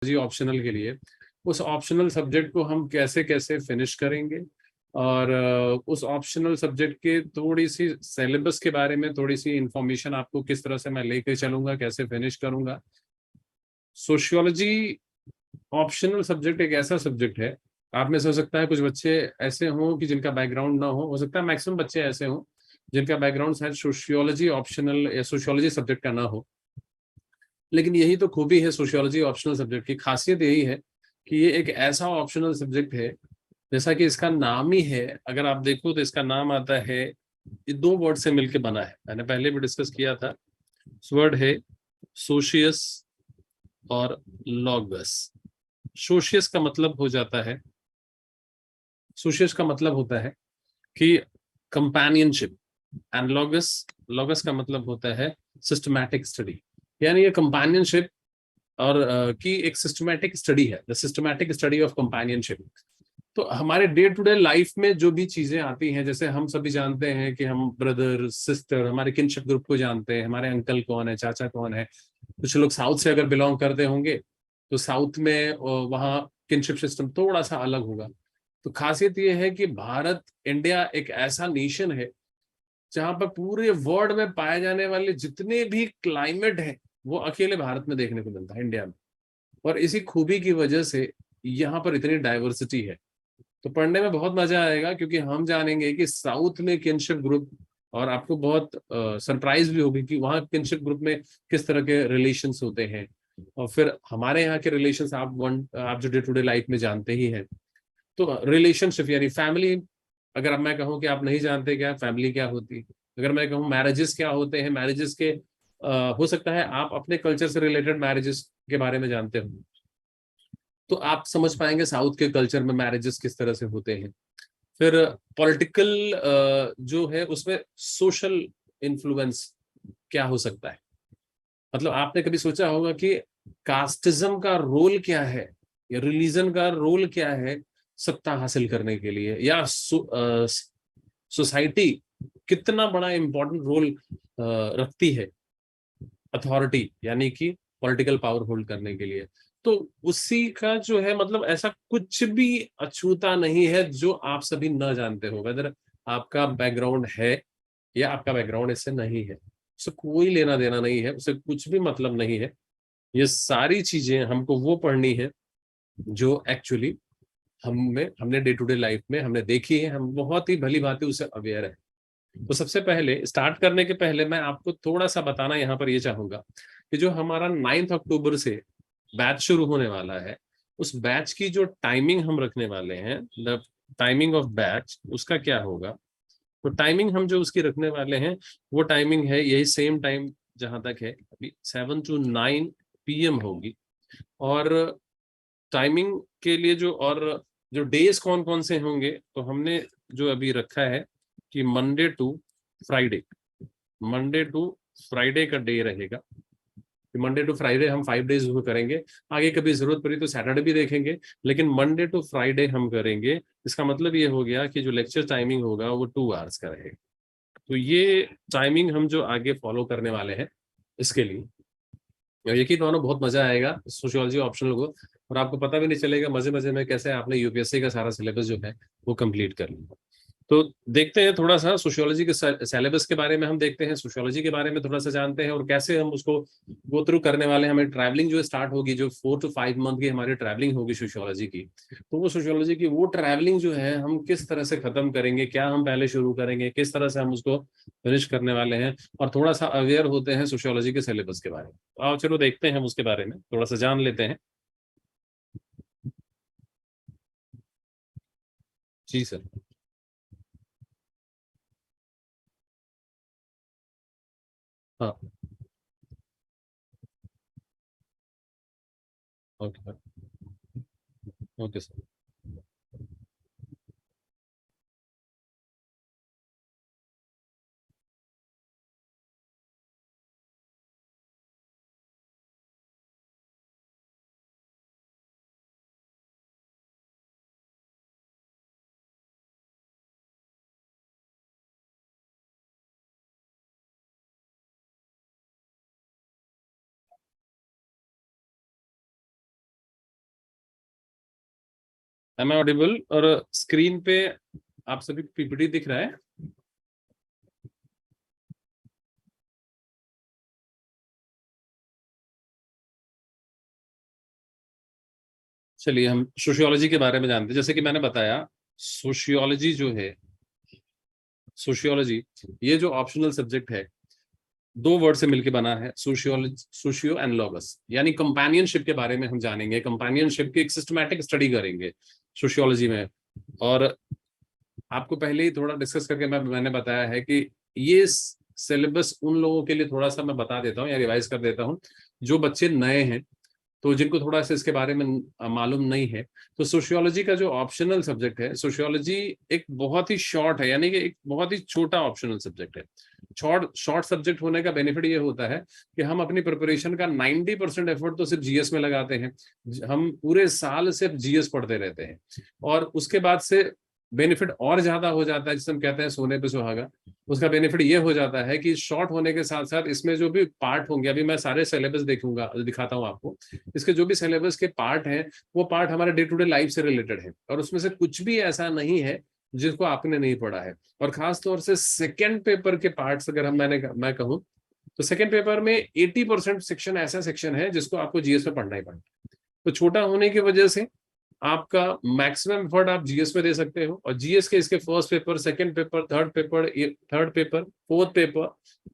जी optional के लिए, उस ऑप्शनल सब्जेक्ट को हम कैसे कैसे फिनिश करेंगे और उस ऑप्शनल सब्जेक्ट के थोड़ी सी सिलेबस के बारे में थोड़ी सी इंफॉर्मेशन आपको किस तरह से मैं लेके चलूंगा, कैसे फिनिश करूंगा। सोशियोलॉजी ऑप्शनल सब्जेक्ट एक ऐसा सब्जेक्ट है, आप में से हो सकता है कुछ बच्चे ऐसे हों कि जिनका बैकग्राउंड ना हो सकता है मैक्सिमम बच्चे ऐसे हों जिनका बैकग्राउंड शायद सोशियोलॉजी ऑप्शनल या सोशियोलॉजी सब्जेक्ट का ना हो। लेकिन यही तो खूबी है सोशियोलॉजी ऑप्शनल सब्जेक्ट की, खासियत यही है कि ये एक ऐसा ऑप्शनल सब्जेक्ट है, जैसा कि इसका नाम ही है, अगर आप देखो तो इसका नाम आता है, ये दो वर्ड से मिलकर बना है, मैंने पहले भी डिस्कस किया था। वर्ड है सोशियस और लॉगस। सोशियस का मतलब हो जाता है, सोशियस का मतलब होता है कि कंपेनियनशिप, एंड लॉगस, लॉगस का मतलब होता है सिस्टमैटिक स्टडी। यानी ये कंपेनियनशिप और की एक सिस्टमैटिक स्टडी है, the systematic study of companionship. तो हमारे डे टू डे लाइफ में जो भी चीजें आती हैं, जैसे हम सभी जानते हैं कि हम ब्रदर सिस्टर, हमारे किनशिप ग्रुप को जानते हैं, हमारे अंकल कौन है, चाचा कौन है। कुछ लोग साउथ से अगर बिलोंग करते होंगे तो साउथ में वहाँ किनशिप सिस्टम थोड़ा सा अलग होगा। तो खासियत यह है कि भारत, इंडिया एक ऐसा नेशन है जहां पर पूरे वर्ल्ड में पाए जाने वाले जितने भी क्लाइमेट है वो अकेले भारत में देखने को मिलता है, इंडिया में। और इसी खूबी की वजह से यहाँ पर इतनी डाइवर्सिटी है। तो पढ़ने में बहुत मजा आएगा क्योंकि हम जानेंगे कि साउथ में किनशिप ग्रुप, और आपको बहुत सरप्राइज भी होगी कि वहाँ किनशिप ग्रुप में किस तरह के रिलेशंस होते हैं। और फिर हमारे यहाँ के रिलेशंस आप जो डे टू डे लाइफ में जानते ही हैं। तो रिलेशनशिप यानी फैमिली, अगर अब मैं कहूँ कि आप नहीं जानते क्या फैमिली क्या होती है, अगर मैं कहूँ मैरिजेस क्या होते हैं, मैरिजेस के हो सकता है आप अपने कल्चर से रिलेटेड मैरिजेस के बारे में जानते हो, तो आप समझ पाएंगे साउथ के कल्चर में मैरिजेस किस तरह से होते हैं। फिर पॉलिटिकल जो है उसमें सोशल इन्फ्लुएंस क्या हो सकता है। मतलब आपने कभी सोचा होगा कि कास्टिज्म का रोल क्या है या रिलीजन का रोल क्या है सत्ता हासिल करने के लिए, या सोसाइटी कितना बड़ा इंपॉर्टेंट रोल रखती है अथॉरिटी यानी कि पॉलिटिकल पावर होल्ड करने के लिए। तो उसी का जो है मतलब ऐसा कुछ भी अछूता नहीं है जो आप सभी न जानते हो, वेदर आपका बैकग्राउंड है या आपका बैकग्राउंड इससे नहीं है, उससे कोई लेना देना नहीं है, उससे कुछ भी मतलब नहीं है। ये सारी चीजें हमको वो पढ़नी है जो एक्चुअली हमने डे टू डे लाइफ में हमने देखी है, हम बहुत ही भली भांति उसे अवेयर है। तो सबसे पहले स्टार्ट करने के पहले मैं आपको थोड़ा सा बताना यहाँ पर ये चाहूंगा कि जो हमारा 9 अक्टूबर से बैच शुरू होने वाला है, उस बैच की जो टाइमिंग हम रखने वाले हैं, द टाइमिंग ऑफ बैच उसका क्या होगा। तो टाइमिंग हम जो उसकी रखने वाले हैं वो टाइमिंग है यही सेम टाइम जहां तक है अभी 7 to 9 PM होगी। और टाइमिंग के लिए जो डेज कौन कौन से होंगे, तो हमने जो अभी रखा है कि फ्राइडे मंडे टू फ्राइडे का डे रहेगा। मंडे टू फ्राइडे हम 5 डेज वो करेंगे, आगे कभी जरूरत पड़ी तो सैटरडे भी देखेंगे, लेकिन मंडे टू फ्राइडे हम करेंगे। इसका मतलब ये हो गया कि जो लेक्चर टाइमिंग होगा वो 2 आवर्स का रहेगा। तो ये टाइमिंग हम जो आगे फॉलो करने वाले हैं इसके लिए, यकीन मानो बहुत मजा आएगा सोशियोलॉजी ऑप्शनल को, और आपको पता भी नहीं चलेगा मजे मजे में कैसे आपने यूपीएससी का सारा सिलेबस जो है वो कंप्लीट कर लिया। तो देखते हैं थोड़ा सा सोशियोलॉजी के सिलेबस के बारे में, हम देखते हैं सोशियोलॉजी के बारे में थोड़ा सा जानते हैं और कैसे हम उसको गो थ्रू करने वाले हैं। हमें ट्रैवलिंग जो स्टार्ट होगी, जो 4 to 5 मंथ की हमारी ट्रैवलिंग होगी सोशियोलॉजी की, तो वो सोशियोलॉजी की वो ट्रैवलिंग जो है हम किस तरह से खत्म करेंगे, क्या हम पहले शुरू करेंगे, किस तरह से हम उसको फिनिश करने वाले हैं, और थोड़ा सा अवेयर होते हैं सोशियोलॉजी के सिलेबस के बारे में। तो आओ चलो देखते हैं हम उसके बारे में थोड़ा सा जान लेते हैं। जी सर। हाँ। Okay. Okay sir. Am I audible? और स्क्रीन पे आप सभी पीपीटी दिख रहा है? चलिए हम सोशियोलॉजी के बारे में जानते हैं। जैसे कि मैंने बताया, सोशियोलॉजी जो है, सोशियोलॉजी ये जो ऑप्शनल सब्जेक्ट है, दो वर्ड से मिलकर बना है, सोशियोलॉजी, सोशियो एंड लॉगस, यानी कंपेनियनशिप के बारे में हम जानेंगे, कंपेनियनशिप की एक सिस्टमैटिक स्टडी करेंगे सोशियोलॉजी में। और आपको पहले ही थोड़ा डिस्कस करके मैंने बताया है कि ये सिलेबस उन लोगों के लिए थोड़ा सा मैं बता देता हूँ या रिवाइज कर देता हूँ जो बच्चे नए हैं, तो जिनको थोड़ा सा इसके बारे में मालूम नहीं है। तो सोशियोलॉजी का जो ऑप्शनल सब्जेक्ट है, सोशियोलॉजी एक बहुत ही शॉर्ट है, यानी कि एक बहुत ही छोटा ऑप्शनल सब्जेक्ट है। शॉर्ट शॉर्ट सब्जेक्ट होने का बेनिफिट ये होता है कि हम अपनी प्रिपरेशन का 90% एफर्ट तो सिर्फ जीएस में लगाते हैं। हम पूरे साल सिर्फ जीएस पढ़ते रहते हैं, और उसके बाद से बेनिफिट और ज्यादा हो जाता है, जिसे हम कहते हैं सोने पे सुहागा। उसका बेनिफिट ये हो जाता है कि शॉर्ट होने के साथ साथ इसमें जो भी पार्ट होंगे, अभी मैं सारे सिलेबस देखूंगा, दिखाता हूँ आपको, इसके जो भी सिलेबस के पार्ट हैं वो पार्ट हमारे डे टू डे लाइफ से रिलेटेड है, और उसमें से कुछ भी ऐसा नहीं है जिसको आपने नहीं पढ़ा है। और खास तौर से सेकेंड पेपर के पार्ट्स अगर मैं कहूँ, तो सेकेंड पेपर में 80% सेक्शन ऐसा सेक्शन है जिसको आपको जीएस में पढ़ना ही पड़ता है। तो छोटा होने की वजह से आपका मैक्सिमम एफर्ट आप जीएस में दे सकते हो, और जीएस के इसके first paper, second paper, third paper, fourth paper,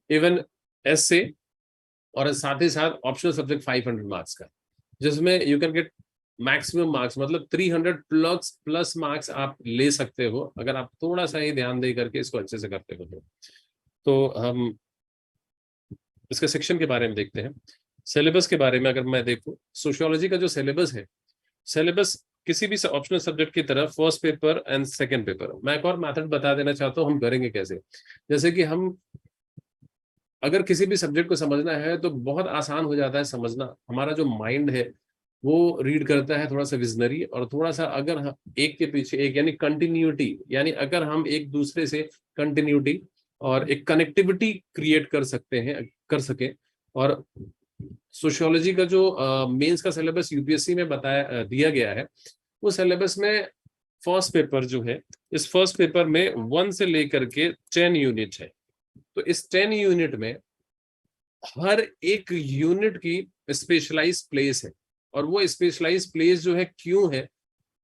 even SA, और साथ ही साथ ऑप्शनल सब्जेक्ट 500 मार्क्स का, जिसमें you can get maximum marks, मतलब 300 प्लस प्लस मार्क्स आप ले सकते हो अगर आप थोड़ा सा ही ध्यान दे करके इसको अच्छे से करते हो। तो हम इसके सेक्शन के बारे में देखते हैं। सिलेबस के बारे में अगर मैं देखूं, सोशियोलॉजी का जो सिलेबस है, सिलेबस किसी भी ऑप्शनल सब्जेक्ट की तरह first paper and second paper, मैं एक और मेथड बता देना चाहता हूं हम करेंगे कैसे। जैसे कि हम अगर किसी भी सब्जेक्ट को समझना है तो बहुत आसान हो जाता है समझना। हमारा जो माइंड है वो रीड करता है थोड़ा सा विजनरी, और थोड़ा सा अगर हम एक के पीछे एक, यानी कंटिन्यूटी, यानी अगर हम एक दूसरे से कंटिन्यूटी और एक कनेक्टिविटी क्रिएट कर सकते हैं, कर सके। और सोशियोलॉजी का जो मेंस का सिलेबस यूपीएससी में दिया गया है, वो सिलेबस में फर्स्ट पेपर जो है, इस फर्स्ट पेपर में 1 से लेकर के 10 यूनिट है। तो इस 10 यूनिट में हर एक यूनिट की स्पेशलाइज प्लेस है, और वो स्पेशलाइज प्लेस जो है क्यों है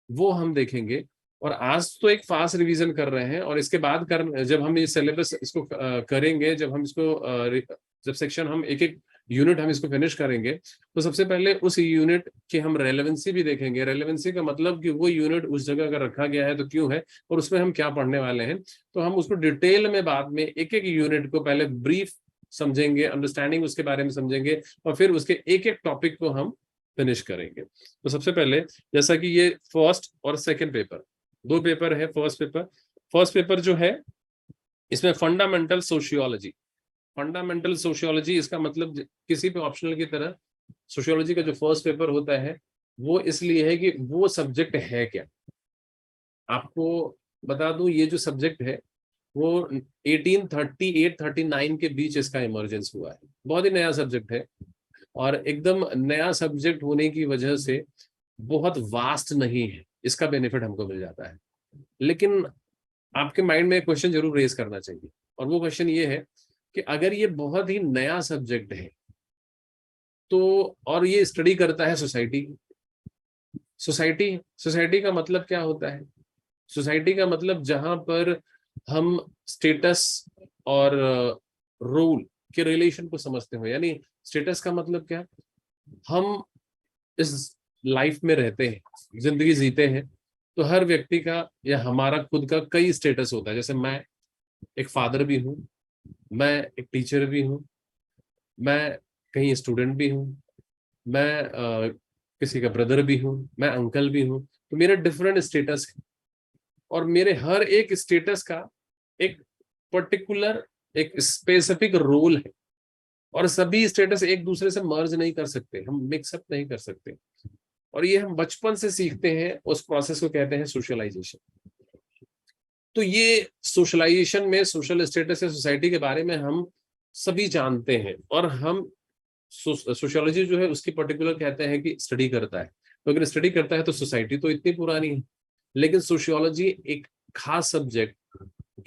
वो हम देखेंगे। और आज तो एक फास्ट रिवीजन कर रहे हैं, और इसके बाद जब हम ये सिलेबस इसको करेंगे, जब हम इसको जब सेक्शन हम एक एक यूनिट हम इसको फिनिश करेंगे, तो सबसे पहले उस यूनिट की हम रेलेवेंसी भी देखेंगे। रेलेवेंसी का मतलब कि वो यूनिट उस जगह अगर रखा गया है तो क्यों है, और उसमें हम क्या पढ़ने वाले हैं। तो हम उसको डिटेल में बाद में एक एक यूनिट को पहले ब्रीफ समझेंगे, अंडरस्टैंडिंग उसके बारे में समझेंगे, और फिर उसके एक एक टॉपिक को हम फिनिश करेंगे। तो सबसे पहले, जैसा कि ये फर्स्ट और सेकंड पेपर, दो पेपर है। फर्स्ट पेपर जो है, इसमें फंडामेंटल सोशियोलॉजी, फंडामेंटल सोशियोलॉजी, इसका मतलब किसी भी ऑप्शनल की तरह सोशियोलॉजी का जो फर्स्ट पेपर होता है वो इसलिए है कि वो सब्जेक्ट है क्या। आपको बता दूं, ये जो सब्जेक्ट है वो 1838-39 के बीच इसका इमरजेंस हुआ है। बहुत ही नया सब्जेक्ट है, और एकदम नया सब्जेक्ट होने की वजह से बहुत वास्ट नहीं है, इसका बेनिफिट हमको मिल जाता है। लेकिन आपके माइंड में एक क्वेश्चन जरूर रेज करना चाहिए, और वो क्वेश्चन ये है कि अगर ये बहुत ही नया सब्जेक्ट है तो, और ये स्टडी करता है सोसाइटी, सोसाइटी सोसाइटी का मतलब क्या होता है? सोसाइटी का मतलब जहां पर हम स्टेटस और रोल के रिलेशन को समझते हो। यानी स्टेटस का मतलब क्या, हम इस लाइफ में रहते हैं, जिंदगी जीते हैं, तो हर व्यक्ति का या हमारा खुद का कई स्टेटस होता है। जैसे मैं एक फादर भी हूँ, मैं एक टीचर भी हूँ, मैं कहीं स्टूडेंट भी हूँ, मैं किसी का ब्रदर भी हूँ, मैं अंकल भी हूँ। तो मेरे डिफरेंट स्टेटस है, और मेरे हर एक स्टेटस का एक पर्टिकुलर, एक स्पेसिफिक रोल है, और सभी स्टेटस एक दूसरे से मर्ज नहीं कर सकते, हम मिक्सअप नहीं कर सकते। और ये हम बचपन से सीखते हैं, उस प्रोसेस को कहते हैं सोशलाइजेशन। तो ये सोशलाइजेशन में सोशल स्टेटस या सोसाइटी के बारे में हम सभी जानते हैं, और हम सोशियोलॉजी जो है उसकी पर्टिकुलर कहते हैं कि स्टडी करता है। तो अगर स्टडी करता है तो सोसाइटी तो इतनी पुरानी है, लेकिन सोशियोलॉजी एक खास सब्जेक्ट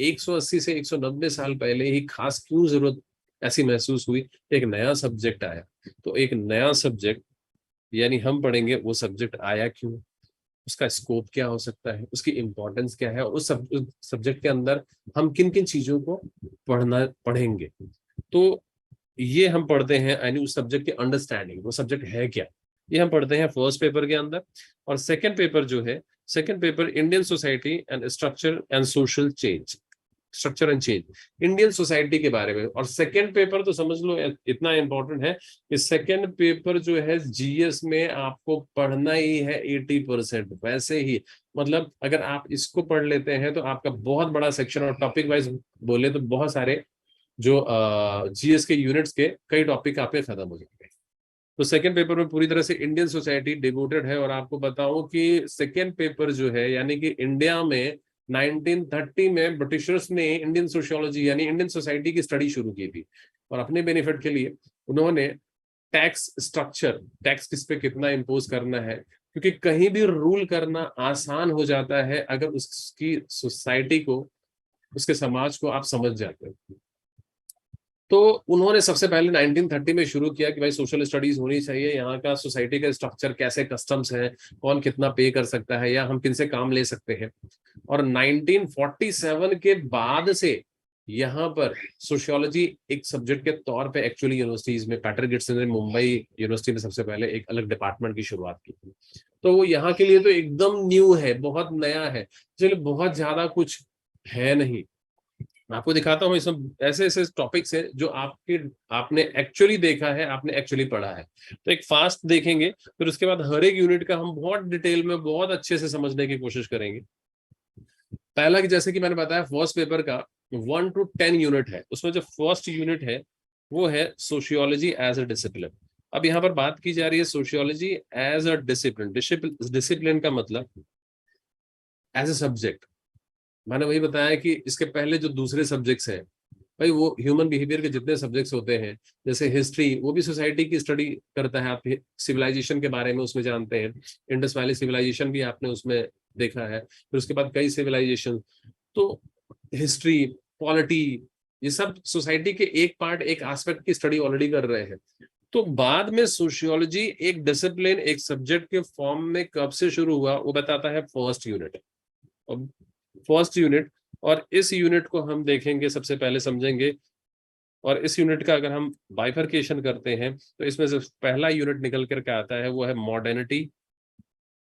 180 से 190 साल पहले ही खास क्यों जरूरत ऐसी महसूस हुई, एक नया सब्जेक्ट आया। तो एक नया सब्जेक्ट यानी हम पढ़ेंगे वो सब्जेक्ट आया क्यों, उसका स्कोप क्या हो सकता है, उसकी इंपॉर्टेंस क्या है, और उस सब्जेक्ट के अंदर हम किन किन चीजों को पढ़ेंगे। तो ये हम पढ़ते हैं, यानी उस सब्जेक्ट की अंडरस्टैंडिंग, वो सब्जेक्ट है क्या, ये हम पढ़ते हैं फर्स्ट पेपर के अंदर। और सेकंड पेपर जो है, second paper Indian society and structure and social change, structure and change, Indian society के बारे में। और सेकंड पेपर तो समझ लो इतना इंपॉर्टेंट है कि सेकंड पेपर जो है जीएस में आपको पढ़ना ही है 80%। वैसे ही मतलब अगर आप इसको पढ़ लेते हैं तो आपका बहुत बड़ा सेक्शन, और टॉपिक वाइज बोले तो बहुत सारे जो जीएस के यूनिट्स के कई टॉपिक आपके खत्म हो जाएंगे। तो सेकंड पेपर में पूरी तरह से इंडियन सोसाइटी डिवोटेड है। और आपको बताऊं कि सेकंड पेपर जो है, यानी कि इंडिया में 1930 में ब्रिटिशर्स ने इंडियन सोशियोलॉजी यानी इंडियन सोसाइटी की स्टडी शुरू की थी। और अपने बेनिफिट के लिए उन्होंने टैक्स स्ट्रक्चर, टैक्स किस पे कितना इम्पोज करना है, क्योंकि कहीं भी रूल करना आसान हो जाता है अगर उसकी सोसाइटी को, उसके समाज को आप समझ जाते हो। तो उन्होंने सबसे पहले 1930 में शुरू किया कि भाई सोशल स्टडीज होनी चाहिए, यहाँ का सोसाइटी का स्ट्रक्चर कैसे, कस्टम्स है, कौन कितना पे कर सकता है या हम किन से काम ले सकते हैं। और 1947 के बाद से यहाँ पर सोशियोलॉजी एक सब्जेक्ट के तौर पे एक्चुअली यूनिवर्सिटीज में, पैट्रिक गिब्सन ने मुंबई यूनिवर्सिटी में सबसे पहले एक अलग डिपार्टमेंट की शुरुआत की थी। तो वो यहाँ के लिए तो एकदम न्यू है, बहुत नया है, चलिए बहुत ज्यादा कुछ है नहीं। मैं आपको दिखाता हूँ, इसमें ऐसे ऐसे टॉपिक्स हैं जो आपने एक्चुअली देखा है, आपने एक्चुअली पढ़ा है। तो एक फास्ट देखेंगे, फिर उसके बाद हर एक यूनिट का हम बहुत डिटेल में बहुत अच्छे से समझने की कोशिश करेंगे। पहला कि जैसे कि मैंने बताया फर्स्ट पेपर का 1 to 10 यूनिट है, उसमें जो फर्स्ट यूनिट है वो है सोशियोलॉजी एज अ डिसिप्लिन। अब यहाँ पर बात की जा रही है sociology as a discipline. Discipline का मतलब एज अ सब्जेक्ट। मैंने वही बताया कि इसके पहले जो दूसरे सब्जेक्ट्स हैं, भाई वो ह्यूमन बिहेवियर के जितने सब्जेक्ट्स होते हैं, जैसे हिस्ट्री, वो भी सोसाइटी की स्टडी करता है। आप सिविलाइजेशन के बारे में उसमें जानते हैं, इंडस वैली सिविलाइजेशन भी आपने उसमें देखा है, फिर उसके बाद कई सिविलाइजेशन। तो हिस्ट्री, पॉलिटी, ये सब सोसाइटी के एक पार्ट, एक एस्पेक्ट की स्टडी ऑलरेडी कर रहे हैं। तो बाद में सोशियोलॉजी एक डिसिप्लिन, एक सब्जेक्ट के फॉर्म में कब से शुरू हुआ, वो बताता है फर्स्ट यूनिट। फर्स्ट यूनिट, और इस यूनिट को हम देखेंगे, सबसे पहले समझेंगे। और इस यूनिट का अगर हम बाइफरकेशन करते हैं तो इसमें से पहला यूनिट निकल करके आता है, वो है modernity,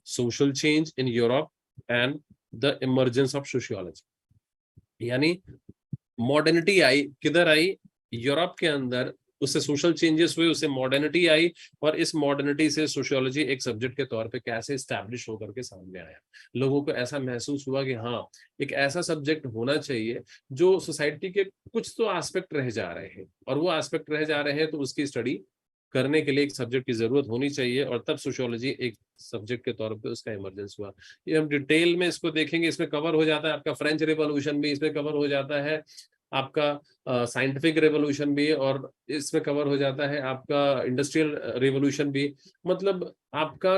social change in Europe and the emergence of sociology. यानी मॉडर्निटी आई, किधर आई, यूरोप के अंदर, उससे सोशल चेंजेस हुए, उससे मॉडर्निटी आई। और इस मॉडर्निटी से सोशियोलॉजी एक सब्जेक्ट के तौर पे कैसे स्टैब्लिश होकर के सामने आया। लोगों को ऐसा महसूस हुआ कि हाँ, एक ऐसा सब्जेक्ट होना चाहिए जो सोसाइटी के कुछ तो एस्पेक्ट रह जा रहे हैं, और वो एस्पेक्ट रह जा रहे हैं तो उसकी स्टडी करने के लिए एक सब्जेक्ट की जरूरत होनी चाहिए। और तब सोशियोलॉजी एक सब्जेक्ट के तौर पे उसका इमरजेंस हुआ। ये हम डिटेल में इसको देखेंगे, इसमें कवर हो जाता है आपका फ्रेंच रिवॉल्यूशन भी, इसमें कवर हो जाता है आपका साइंटिफिक रेवोल्यूशन भी, और इसमें कवर हो जाता है आपका इंडस्ट्रियल रेवोल्यूशन भी। मतलब आपका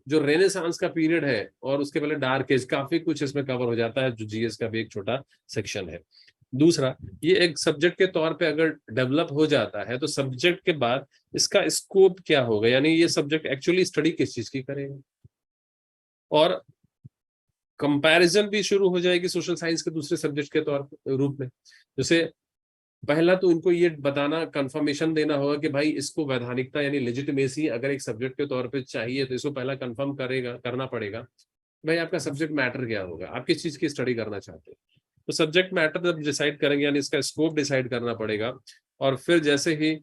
जो रेनेसांस का पीरियड है और उसके पहले डार्क एज, काफी कुछ इसमें कवर हो जाता है, जो जीएस का भी एक छोटा सेक्शन है। दूसरा, ये एक सब्जेक्ट के तौर पे अगर डेवलप हो जाता है तो सब्जेक्ट के बाद इसका स्कोप क्या होगा, यानी ये सब्जेक्ट एक्चुअली स्टडी किस चीज की करेगा। और कंपैरिजन भी शुरू हो जाएगी सोशल साइंस के दूसरे सब्जेक्ट के तौर रूप में। जैसे पहला तो इनको ये बताना, कंफर्मेशन देना होगा कि भाई इसको वैधानिकता यानी लेजिटिमेसी अगर एक सब्जेक्ट के तौर पे चाहिए तो इसको पहला कंफर्म करना पड़ेगा। भाई आपका सब्जेक्ट मैटर क्या होगा, आप किस चीज की स्टडी करना चाहते हैं। तो सब्जेक्ट मैटर जब डिसाइड करेंगे, यानी इसका स्कोप डिसाइड करना पड़ेगा। और फिर जैसे ही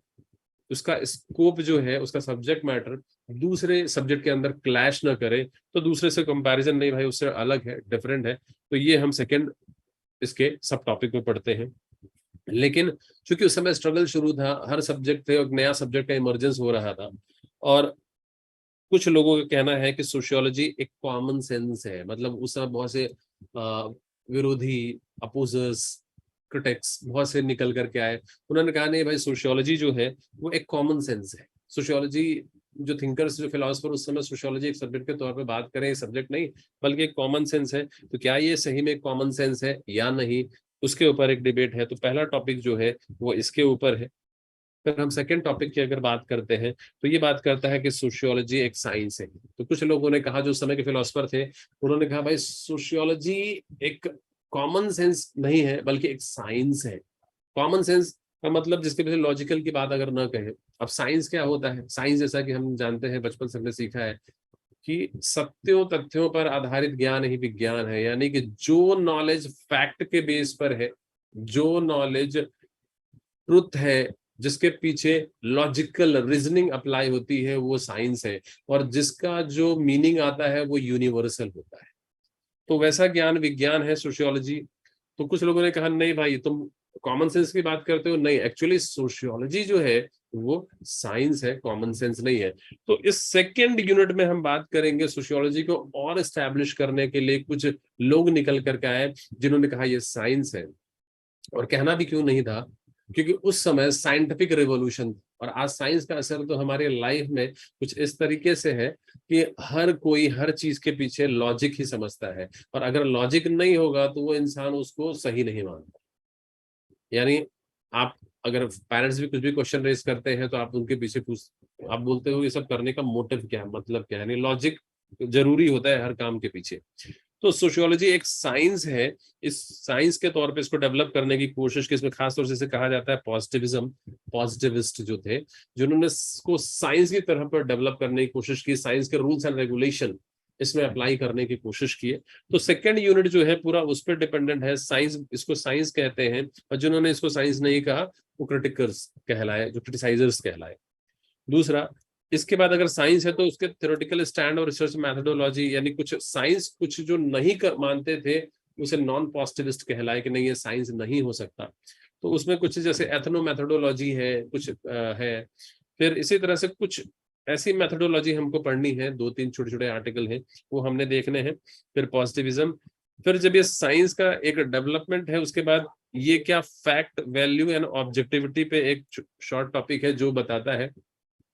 उसका स्कोप जो है, उसका सब्जेक्ट मैटर दूसरे सब्जेक्ट के अंदर क्लैश ना करे, तो दूसरे से कंपैरिजन नहीं भाई, उससे अलग है, डिफरेंट है, तो ये हम सेकेंड इसके सब टॉपिक में पढ़ते हैं। लेकिन चूंकि उस समय स्ट्रगल शुरू था, हर सब्जेक्ट थे, एक नया सब्जेक्ट का इमरजेंस हो रहा था। और कुछ लोगों का कहना है कि सोशियोलॉजी एक कॉमन सेंस है, मतलब उस समय बहुत से विरोधी, अपोजर्स, क्रिटिक्स बहुत से निकल करके आए। उन्होंने कहा नहीं भाई, सोशियोलॉजी जो है वो एक कॉमन सेंस है। सोशियोलॉजी जो थिंकर्स, जो फिलोसफर उस समय सोशियोलॉजी एक सब्जेक्ट के तौर पे बात करें, सब्जेक्ट नहीं बल्कि एक कॉमन सेंस है, तो क्या ये सही में कॉमन सेंस है या नहीं, उसके ऊपर एक डिबेट है। तो पहला टॉपिक जो है वो इसके ऊपर है। फिर हम सेकंड टॉपिक की अगर बात करते हैं तो ये बात करता है कि सोशियोलॉजी एक साइंस है। तो कुछ लोगों ने कहा, जो उस समय के फिलोसफर थे, उन्होंने कहा भाई सोशियोलॉजी एक कॉमन सेंस नहीं है बल्कि एक साइंस है। कॉमन सेंस का मतलब जिसके पीछे लॉजिकल की बात अगर ना कहें। अब साइंस क्या होता है? साइंस जैसा कि हम जानते हैं, बचपन से हमने सीखा है कि सत्यों तथ्यों पर आधारित ज्ञान ही विज्ञान है। यानी कि जो नॉलेज फैक्ट के बेस पर है, जो नॉलेज ट्रुथ है, जिसके पीछे लॉजिकल रीजनिंग अप्लाई होती है, वो साइंस है। और जिसका जो मीनिंग आता है वो यूनिवर्सल होता है। तो वैसा ज्ञान विज्ञान है सोशियोलॉजी। तो कुछ लोगों ने कहा नहीं भाई, तुम कॉमन सेंस की बात करते हो। नहीं, एक्चुअली सोशियोलॉजी जो है वो साइंस है, कॉमन सेंस नहीं है। तो इस सेकेंड यूनिट में हम बात करेंगे सोशियोलॉजी को और एस्टैब्लिश करने के लिए कुछ लोग निकल करके आए जिन्होंने कहा ये साइंस है। और कहना भी क्यों नहीं था, क्योंकि उस समय साइंटिफिक रिवॉल्यूशन। और आज साइंस का असर तो हमारे लाइफ में कुछ इस तरीके से है कि हर कोई हर चीज के पीछे लॉजिक ही समझता है। और अगर लॉजिक नहीं होगा तो वो इंसान उसको सही नहीं मानता। यानी आप अगर पेरेंट्स भी कुछ भी क्वेश्चन रेज करते हैं तो आप उनके पीछे पूछ, आप बोलते हो ये सब करने का मोटिव क्या है, मतलब क्या है। यानी लॉजिक जरूरी होता है हर काम के पीछे। तो सोशियोलॉजी एक साइंस है। इस साइंस के तौर पे इसको डेवलप करने की कोशिश की। इसमें खास तौर से इसे कहा जाता है पॉजिटिविज्म। पॉजिटिविस्ट जो थे, जिन्होंने इसको साइंस की तरह पर डेवलप करने की कोशिश की, साइंस के रूल्स एंड रेगुलेशन इसमें अप्लाई करने की कोशिश की है। तो सेकंड यूनिट जो है पूरा उस पर डिपेंडेंट है। साइंस, इसको साइंस कहते हैं। और जिन्होंने इसको साइंस नहीं कहा वो क्रिटिकर्स कहलाए, जो क्रिटिसाइजर्स कहलाए। दूसरा, इसके बाद अगर साइंस है तो उसके थ्योरेटिकल स्टैंड और रिसर्च मेथोडोलॉजी, यानी कुछ साइंस कुछ जो नहीं मानते थे उसे नॉन पॉजिटिविस्ट कहलाए कि नहीं ये साइंस नहीं हो सकता। तो उसमें कुछ जैसे एथनो मेथोडोलॉजी है, कुछ है। फिर इसी तरह से कुछ ऐसी मेथोडोलॉजी हमको पढ़नी है, 2-3 छोटे छोटे आर्टिकल हैं वो हमने देखने हैं। फिर पॉजिटिविज्म। फिर जब ये साइंस का एक डेवलपमेंट है, उसके बाद ये क्या फैक्ट, वैल्यू एंड ऑब्जेक्टिविटी पे एक शॉर्ट टॉपिक है जो बताता है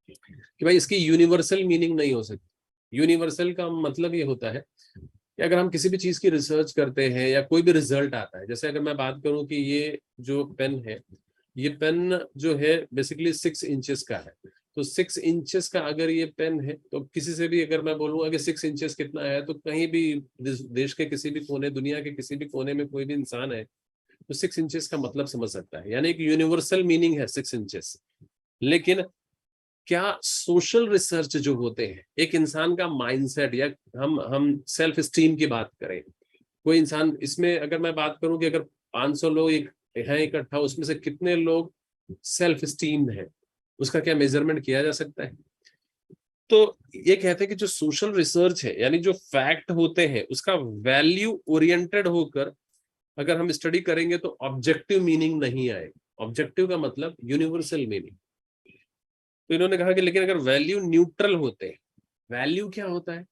कि भाई इसकी यूनिवर्सल मीनिंग नहीं हो सकती। यूनिवर्सल का मतलब ये होता है कि अगर हम किसी भी चीज की रिसर्च करते हैं या कोई भी रिजल्ट आता है, जैसे अगर मैं बात करूं कि ये जो पेन है, ये पेन जो है बेसिकली 6 इंचेस का है। तो 6 इंचेस का अगर ये पेन है तो किसी से भी अगर मैं बोलूंगा कि 6 इंचेस कितना है, तो कहीं भी देश के किसी भी कोने, दुनिया के किसी भी कोने में कोई भी इंसान है तो 6 इंचेस का मतलब समझ सकता है। यानी एक यूनिवर्सल मीनिंग है 6 इंचेस। लेकिन क्या सोशल रिसर्च जो होते हैं, एक इंसान का माइंडसेट, या हम सेल्फ स्टीम की बात करें, कोई इंसान, इसमें अगर मैं बात करूं कि अगर 500 लोग एक हैं इकट्ठा, उसमें से कितने लोग सेल्फ स्टीम है, उसका क्या मेजरमेंट किया जा सकता है? तो ये कहते हैं कि जो सोशल रिसर्च है, यानी जो फैक्ट होते हैं उसका वैल्यू ओरिएंटेड होकर अगर हम स्टडी करेंगे तो ऑब्जेक्टिव मीनिंग नहीं आएगा। ऑब्जेक्टिव का मतलब यूनिवर्सल मीनिंग। तो इन्होंने कहा कि लेकिन अगर वैल्यू न्यूट्रल होते हैं, वैल्यू क्या होता है?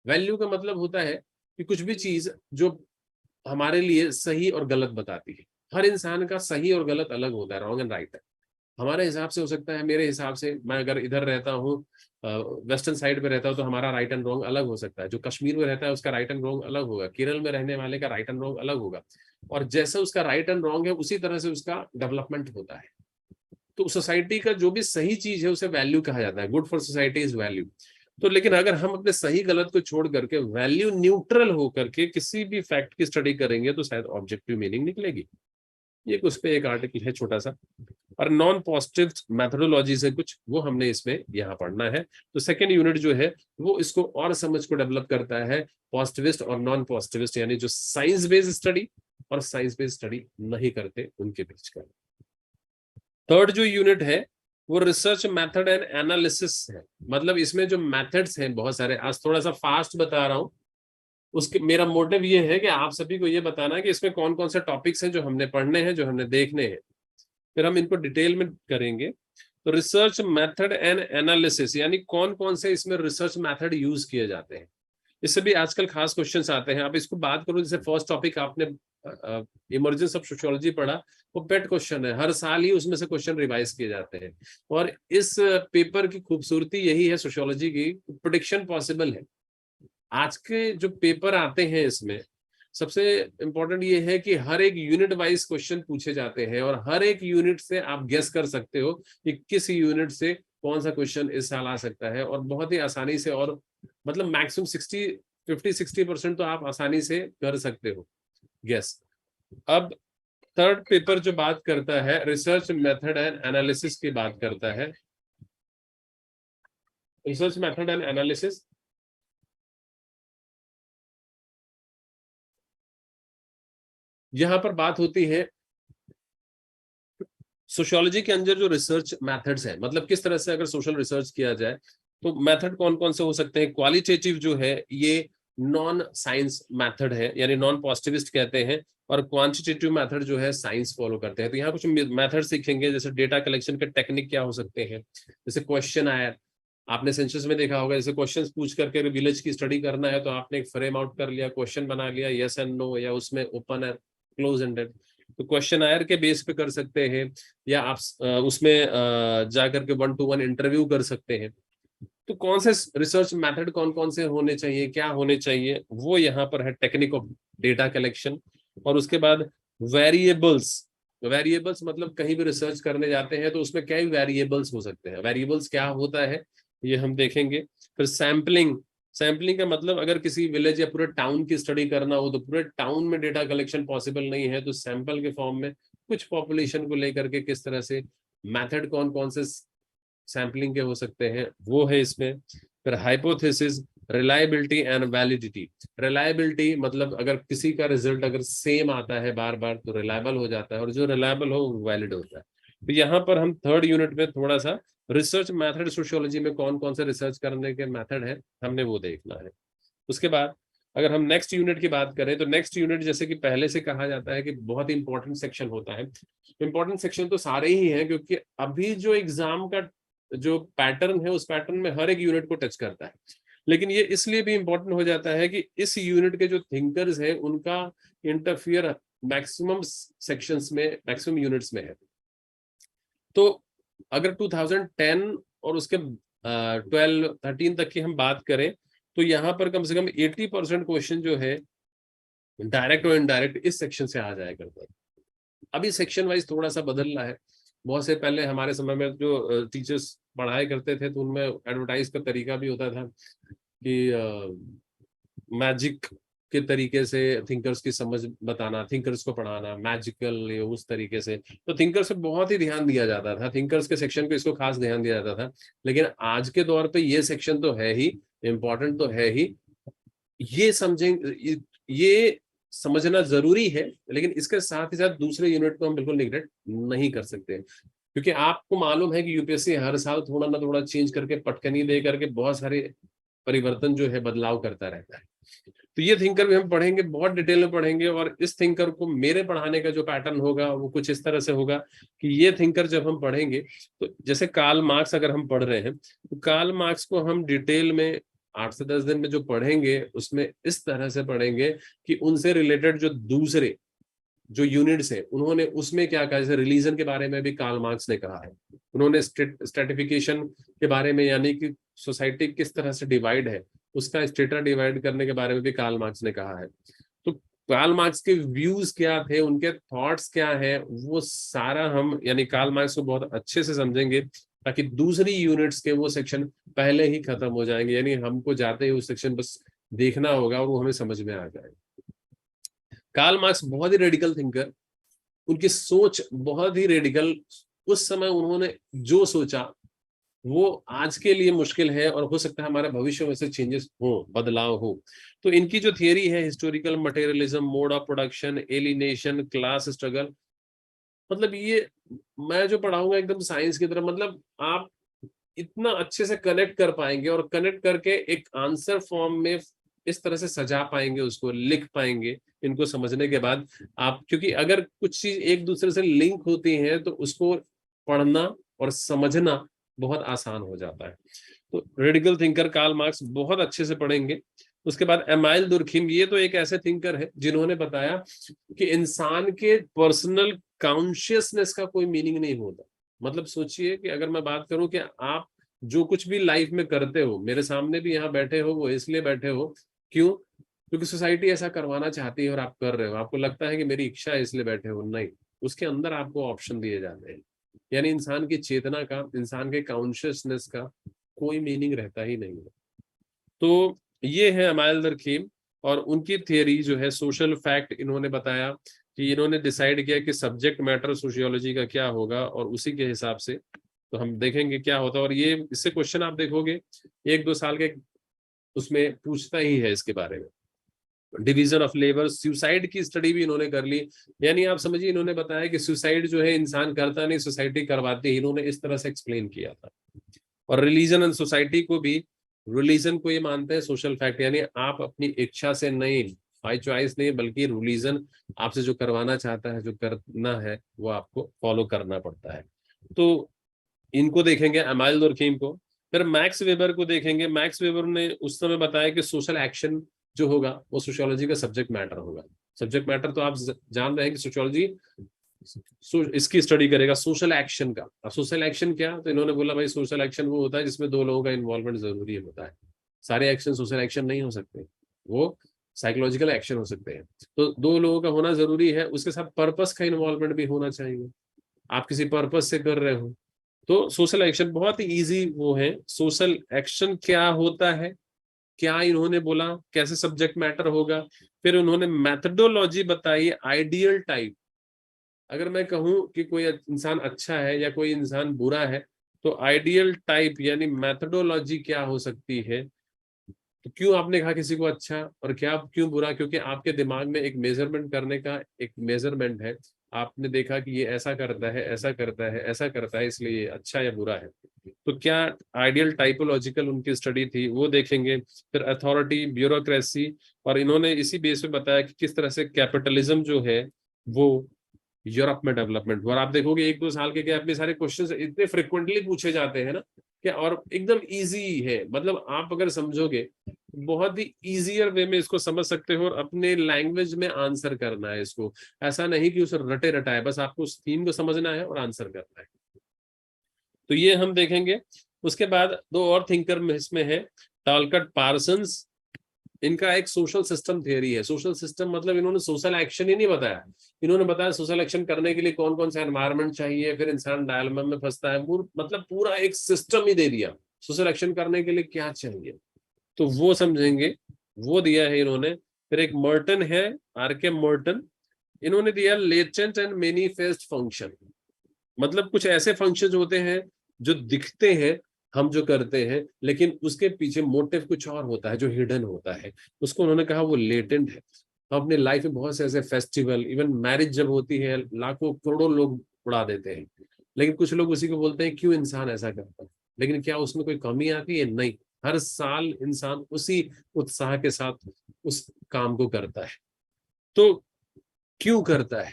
वैल्यू का मतलब होता है कि कुछ भी चीज जो हमारे लिए सही और गलत बताती है। हर इंसान का सही और गलत अलग होता है, रॉन्ग एंड राइट है। हमारे हिसाब से हो सकता है, मेरे हिसाब से, मैं अगर इधर रहता हूँ, वेस्टर्न साइड पे रहता हूँ, तो हमारा राइट एंड रॉन्ग अलग हो सकता है। जो कश्मीर में रहता है उसका राइट एंड रॉन्ग अलग होगा, केरल में रहने वाले का राइट एंड रॉन्ग अलग होगा। और जैसे उसका राइट एंड रॉन्ग है उसी तरह से उसका डेवलपमेंट होता है। तो सोसाइटी का जो भी सही चीज है उसे वैल्यू कहा जाता है। Good for society is value. तो लेकिन अगर हम अपने सही गलत को छोड़ करके वैल्यू न्यूट्रल होकर के किसी भी फैक्ट की स्टडी करेंगे तो शायद ऑब्जेक्टिव मीनिंग निकलेगी। ये उस पे एक आर्टिकल है छोटा सा। और नॉन पॉजिटिव मैथोडोलॉजी से कुछ वो हमने इसमें यहाँ पढ़ना है। तो सेकेंड यूनिट जो है वो इसको और समझ को डेवलप करता है, पॉजिटिविस्ट और नॉन पॉजिटिविस्ट, यानी जो साइंस बेस्ड स्टडी और साइंस बेस्ड स्टडी नहीं करते उनके बीच का। थर्ड जो यूनिट है वो रिसर्च मेथड एंड एनालिसिस है। मतलब इसमें जो मेथड्स हैं बहुत सारे, आज थोड़ा सा फास्ट बता रहा हूँ। उसके मेरा मोटिव ये है कि आप सभी को ये बताना है कि इसमें कौन कौन से टॉपिक्स हैं जो हमने पढ़ने हैं, जो हमने देखने हैं। फिर हम इनको डिटेल में करेंगे। तो रिसर्च मेथड एंड एनालिसिस, यानी कौन कौन से इसमें रिसर्च मेथड यूज किए जाते हैं। इससे भी आजकल खास क्वेश्चंस आते हैं। आप इसको बात करो, जैसे फर्स्ट टॉपिक आपने इमर्जेंस ऑफ सोशियोलॉजी पढ़ा, वो पेट क्वेश्चन है, हर साल ही उसमें से क्वेश्चन रिवाइज किए जाते हैं। और इस पेपर की खूबसूरती यही है सोशियोलॉजी की, प्रेडिक्शन पॉसिबल है। आज के जो पेपर आते हैं इसमें सबसे इंपॉर्टेंट ये है कि हर एक यूनिट वाइज क्वेश्चन पूछे जाते हैं और हर एक यूनिट से आप गेस कर सकते हो कि किस यूनिट से कौन सा क्वेश्चन इस साल आ सकता है, और बहुत ही आसानी से, और मतलब मैक्सिमम 50-60% तो आप आसानी से कर सकते हो गेस। अब थर्ड पेपर जो बात करता है रिसर्च मेथड एंड एनालिसिस की बात करता है। रिसर्च मेथड एंड एनालिसिस, यहां पर बात होती है सोशियोलॉजी के अंदर जो रिसर्च मेथड्स हैं, मतलब किस तरह से अगर सोशल रिसर्च किया जाए तो मेथड कौन कौन से हो सकते हैं। क्वालिटेटिव जो है ये नॉन साइंस मेथड है, यानी नॉन पॉजिटिविस्ट कहते हैं, और क्वांटिटेटिव मेथड जो है साइंस फॉलो करते हैं। तो यहाँ कुछ मेथड सीखेंगे, जैसे डेटा कलेक्शन के टेक्निक क्या हो सकते हैं, जैसे क्वेश्चन आया, आपने सेंसस में देखा होगा, जैसे क्वेश्चंस पूछ करके विलेज की स्टडी करना है तो आपने एक फ्रेम आउट कर लिया, क्वेश्चन बना लिया, यस एंड नो, या उसमें ओपन है, क्लोज एंडेड। तो क्वेश्चन आयर के बेस पे कर सकते हैं, या आप उसमें जाकर के 1-to-1 इंटरव्यू कर सकते हैं। तो कौन से रिसर्च मेथड कौन कौन से होने चाहिए, क्या होने चाहिए, वो यहाँ पर है। टेक्निक ऑफ डेटा कलेक्शन, और उसके बाद वेरिएबल्स। वेरिएबल्स मतलब कहीं भी रिसर्च करने जाते हैं तो उसमें कई वेरिएबल्स हो सकते हैं, वेरिएबल्स क्या होता है ये हम देखेंगे। फिर सैम्पलिंग, सैम्पलिंग का मतलब अगर किसी विलेज या पूरे टाउन की स्टडी करना हो तो पूरे टाउन में डेटा कलेक्शन पॉसिबल नहीं है, तो सैंपल के फॉर्म में कुछ पॉपुलेशन को लेकर के किस तरह से मेथड कौन कौन से सैम्पलिंग के हो सकते हैं, वो है इसमें। फिर hypothesis, reliability and validity. Reliability मतलब अगर किसी का रिजल्ट अगर सेम आता है बार बार तो रिलायबल हो जाता है, और जो रिलायबल हो वो वैलिड होता है। तो यहाँ पर हम थर्ड यूनिट में थोड़ा सा रिसर्च मेथड, सोशियोलॉजी में कौन कौन से रिसर्च करने के मेथड है हमने वो देखना है। उसके बाद अगर हम नेक्स्ट यूनिट की बात करें तो नेक्स्ट यूनिट, जैसे कि पहले से कहा जाता है कि बहुत ही इंपॉर्टेंट सेक्शन होता है। इंपॉर्टेंट सेक्शन तो सारे ही हैं, क्योंकि अभी जो एग्जाम का जो पैटर्न है उस पैटर्न में हर एक यूनिट को टच करता है। लेकिन ये इसलिए भी इंपॉर्टेंट हो जाता है कि इस यूनिट के जो थिंकर्स हैं उनका इंटरफियर मैक्सिमम सेक्शंस में, मैक्सिमम यूनिट्स में है। तो अगर 2010 और उसके 12-13 तक की हम बात करें तो यहाँ पर कम से कम 80% क्वेश्चन जो है डायरेक्ट और इनडायरेक्ट इस सेक्शन से आ जाया करता है। अभी सेक्शन वाइज थोड़ा सा बदल रहा है। बहुत से पहले हमारे समय में जो टीचर्स पढ़ाई करते थे तो उनमें एडवर्टाइज का तरीका भी होता था कि मैजिक के तरीके से थिंकर्स की समझ बताना, थिंकर्स को पढ़ाना मैजिकल उस तरीके से। तो थिंकर्स पे बहुत ही ध्यान दिया जाता था, थिंकर्स के सेक्शन को इसको खास ध्यान दिया जाता था। लेकिन आज के दौर पे ये सेक्शन तो है ही, इम्पोर्टेंट तो है ही, ये समझेंगे, ये समझना जरूरी है, लेकिन इसके साथ ही साथ दूसरे यूनिट को हम बिल्कुल निगलेक्ट नहीं कर सकते, क्योंकि आपको मालूम है कि यूपीएससी हर साल थोड़ा ना थोड़ा चेंज करके, पटकनी दे करके बहुत सारे परिवर्तन जो है बदलाव करता रहता है। तो ये थिंकर भी हम पढ़ेंगे, बहुत डिटेल में पढ़ेंगे, और इस थिंकर को मेरे पढ़ाने का जो पैटर्न होगा वो कुछ इस तरह से होगा कि ये थिंकर जब हम पढ़ेंगे तो जैसे कार्ल मार्क्स अगर हम पढ़ रहे हैं तो कार्ल मार्क्स को हम डिटेल में 8 से 10 दिन में जो पढ़ेंगे उसमें इस तरह से पढ़ेंगे कि उनसे रिलेटेड जो दूसरे जो यूनिट्स है उन्होंने उसमें क्या कहा। जैसे रिलीजन के बारे में भी कार्ल मार्क्स ने कहा है, उन्होंने स्ट्रेटिफिकेशन के बारे में, यानी कि सोसाइटी किस तरह से डिवाइड है उसका स्टेटा डिवाइड करने के बारे में भी कार्ल मार्क्स ने कहा है। तो कार्ल मार्क्स के व्यूज क्या थे, उनके थॉट्स क्या है, वो सारा हम यानी कार्ल मार्क्स को बहुत अच्छे से समझेंगे, ताकि दूसरी यूनिट्स के वो सेक्शन पहले ही खत्म हो जाएंगे, यानी हमको जाते ही वो सेक्शन बस देखना होगा और वो हमें समझ में आ जाएगा। कार्ल मार्क्स बहुत ही रेडिकल थिंकर, उनकी सोच बहुत ही रेडिकल, उस समय उन्होंने जो सोचा वो आज के लिए मुश्किल है, और हो सकता है हमारे भविष्य में से चेंजेस हो, बदलाव हो। तो इनकी जो थियरी है historical materialism, mode of production, alienation, class struggle, मतलब ये मैं जो पढ़ाऊंगा एकदम साइंस की तरह, मतलब आप इतना अच्छे से कनेक्ट कर पाएंगे और कनेक्ट करके एक आंसर फॉर्म में इस तरह से सजा पाएंगे, उसको लिख पाएंगे इनको समझने के बाद आप, क्योंकि अगर कुछ चीज एक दूसरे से लिंक होती है तो उसको पढ़ना और समझना बहुत आसान हो जाता है। तो रेडिकल थिंकर कार्ल मार्क्स बहुत अच्छे से पढ़ेंगे। उसके बाद एमाइल दुर्खिम, ये तो एक ऐसे थिंकर है जिन्होंने बताया कि इंसान के पर्सनल कॉन्शियसनेस का कोई मीनिंग नहीं होता। मतलब सोचिए कि अगर मैं बात करूं कि आप जो कुछ भी लाइफ में करते हो, मेरे सामने भी यहाँ बैठे हो, वो इसलिए बैठे हो, क्यों? क्योंकि सोसाइटी ऐसा करवाना चाहती है और आप कर रहे हो, आपको लगता है कि मेरी इच्छा है इसलिए बैठे हो, नहीं, उसके अंदर आपको ऑप्शन दिए जाते हैं। यानी इंसान की चेतना का, इंसान के कॉन्शियसनेस का कोई मीनिंग रहता ही नहीं है। तो ये है अमाइल दरखीम, और उनकी थियरी जो है सोशल फैक्ट, इन्होंने बताया कि इन्होंने डिसाइड किया कि सब्जेक्ट मैटर सोशियोलॉजी का क्या होगा, और उसी के हिसाब से तो हम देखेंगे क्या होता है। और ये इससे क्वेश्चन आप देखोगे 1-2 साल के उसमें पूछता ही है इसके बारे में। डिवीजन ऑफ लेबर, सुसाइड की स्टडी भी इन्होंने कर ली। यानी आप समझिए, इन्होंने बताया कि सुसाइड जो है इंसान करता नहीं, सोसाइटी करवाती है, इन्होंने इस तरह से एक्सप्लेन किया था। और रिलीजन एंड सोसाइटी को भी, रिलीजन को ये मानते हैं सोशल फैक्ट, यानी आप अपनी इच्छा से नहीं, बाई चॉइस नहीं, बल्कि रिलीजन आपसे जो करवाना चाहता है, जो करना है, वो आपको फॉलो करना पड़ता है। तो इनको देखेंगे, अमाइल दुर्खीम को। फिर मैक्स वेबर को देखेंगे। मैक्स वेबर ने उस समय बताया कि सोशल एक्शन जो होगा वो सोशियोलॉजी का सब्जेक्ट मैटर होगा। सब्जेक्ट मैटर तो आप जान रहे हैं कि सोशियोलॉजी इसकी स्टडी करेगा, सोशल एक्शन का। अब सोशल एक्शन क्या, तो इन्होंने बोला भाई सोशल एक्शन वो होता है जिसमें 2 लोगों का इन्वॉल्वमेंट जरूरी होता है। सारे एक्शन सोशल एक्शन नहीं हो सकते, वो साइकोलॉजिकल एक्शन हो सकते हैं। तो 2 लोगों का होना जरूरी है, उसके साथ पर्पस का इन्वॉल्वमेंट भी होना चाहिए। आप किसी पर्पस से कर रहे हो, तो सोशल एक्शन बहुत ही इजी वो है। सोशल एक्शन क्या होता है, क्या इन्होंने बोला, कैसे सब्जेक्ट मैटर होगा। फिर उन्होंने मेथडोलॉजी बताई, आइडियल टाइप। अगर मैं कहूं कि कोई इंसान अच्छा है या कोई इंसान बुरा है, तो आइडियल टाइप यानी मेथडोलॉजी क्या हो सकती है। तो क्यों आपने कहा किसी को अच्छा और क्या क्यों बुरा, क्योंकि आपके दिमाग में एक मेजरमेंट करने का एक मेजरमेंट है। आपने देखा कि ये ऐसा करता है, ऐसा करता है, ऐसा करता है, इसलिए ये अच्छा या बुरा है। तो क्या आइडियल टाइपोलॉजिकल उनकी स्टडी थी, वो देखेंगे। फिर अथॉरिटी, ब्यूरोक्रेसी, और इन्होंने इसी बेस पे बताया कि किस तरह से कैपिटलिज्म जो है वो यूरोप में डेवलपमेंट हुआ। और आप देखोगे 1-2 साल के गैप में सारे क्वेश्चंस इतने फ्रिक्वेंटली पूछे जाते हैं ना, कि और एकदम इजी है। मतलब आप अगर समझोगे, बहुत ही इजियर वे में इसको समझ सकते हो, और अपने लैंग्वेज में आंसर करना है इसको। ऐसा नहीं कि उसे रटे रटाए, बस आपको उस थीम को समझना है और आंसर करना है। तो ये हम देखेंगे। उसके बाद 2 और थिंकर में इसमें है, टालकट पार्सन्स। इनका एक सोशल सिस्टम थियरी है। सोशल सिस्टम मतलब इन्होंने सोशल एक्शन ही नहीं बताया, इन्होंने बताया सोशल एक्शन करने के लिए कौन कौन सा एनवायरनमेंट चाहिए, फिर इंसान डायलमा में फंसता है, मतलब पूरा एक सिस्टम ही दे दिया सोशल एक्शन करने के लिए क्या चाहिए। तो वो समझेंगे, वो दिया है इन्होंने। फिर एक मर्टन है, आर के मर्टन, इन्होंने दिया लेटेंट एंड मैनिफेस्ट फंक्शन। मतलब कुछ ऐसे फंक्शंस होते हैं जो दिखते हैं, हम जो करते हैं, लेकिन उसके पीछे मोटिव कुछ और होता है जो हिडन होता है। उसको उन्होंने कहा वो लेटेंट है। हम अपने लाइफ में बहुत से ऐसे फेस्टिवल, इवन मैरिज जब होती है, लाखों करोड़ों लोग उड़ा देते हैं, लेकिन कुछ लोग उसी को बोलते हैं क्यों इंसान ऐसा करता है। लेकिन क्या उसमें कोई कमी आती है? नहीं, हर साल इंसान उसी उत्साह के साथ उस काम को करता है। तो क्यों करता है?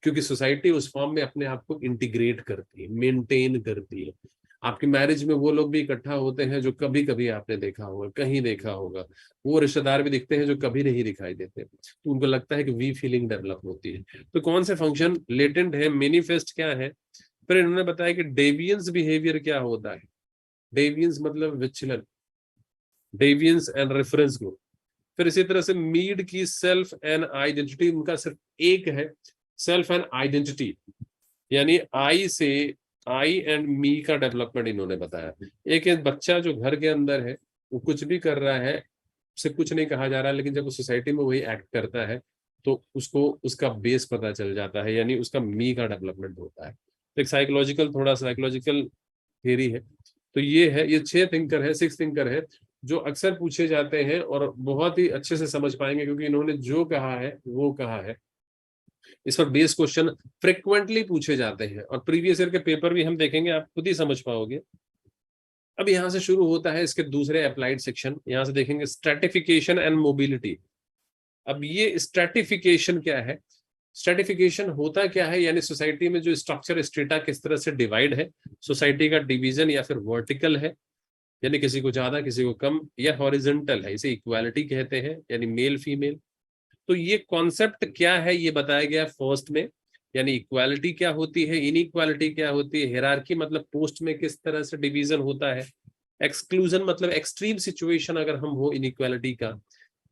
क्योंकि सोसाइटी उस फॉर्म में अपने आप को इंटीग्रेट करती है, मेंटेन करती है। आपकी मैरिज में वो लोग भी इकट्ठा होते हैं जो कभी कभी आपने देखा होगा, कहीं देखा होगा। वो रिश्तेदार भी दिखते हैं जो कभी नहीं दिखाई देते, तो उनको लगता है कि वी फीलिंग डेवलप होती है। तो कौन से फंक्शन लेटेंट है, मैनिफेस्ट क्या है। फिर इन्होंने बताया कि डेवियंस बिहेवियर क्या होता है। डेवियंस मतलब विचलन, डेवियंस एंड रेफरेंस ग्रुप। फिर इसी तरह से मीड की सेल्फ एंड आइडेंटिटी, उनका सिर्फ एक है, सेल्फ एंड आइडेंटिटी, यानी आई से आई एंड मी का डेवलपमेंट इन्होंने बताया। एक बच्चा जो घर के अंदर है, वो कुछ भी कर रहा है, उसे कुछ नहीं कहा जा रहा है, लेकिन जब वो सोसाइटी में वही एक्ट करता है, तो उसको उसका बेस पता चल जाता है, यानी उसका मी का डेवलपमेंट होता है। तो एक साइकोलॉजिकल, थोड़ा साइकोलॉजिकल थियरी है। तो ये है, ये 6 थिंकर है, 6 थिंकर है, जो अक्सर पूछे जाते हैं और बहुत ही अच्छे से समझ पाएंगे, क्योंकि इन्होंने जो कहा है वो कहा है। इस पर बेस क्वेश्चन फ्रिक्वेंटली पूछे जाते हैं, और प्रीवियस ईयर के पेपर भी हम देखेंगे, आप खुद ही समझ पाओगे। अब यहां से शुरू होता है इसके दूसरे अप्लाइड सेक्शन। यहां से देखेंगे स्ट्रेटिफिकेशन एंड मोबिलिटी। अब ये स्ट्रेटिफिकेशन क्या है? स्ट्रेटिफिकेशन होता क्या है, यानी सोसाइटी में जो स्ट्रक्चर, स्ट्रेटा किस तरह से डिवाइड है, सोसाइटी का डिवीजन या फिर वर्टिकल है, यानी किसी को ज्यादा किसी को कम, या हॉरिजॉन्टल है, इसे इक्वालिटी कहते हैं, यानी मेल फीमेल। तो ये कॉन्सेप्ट क्या है ये बताया गया फर्स्ट में, यानी इक्वालिटी क्या होती है, इनइक्वालिटी क्या होती है, हियरार्की मतलब पोस्ट में किस तरह से डिवीजन होता है, एक्सक्लूजन मतलब एक्सट्रीम सिचुएशन अगर हम हो इनइक्वालिटी का,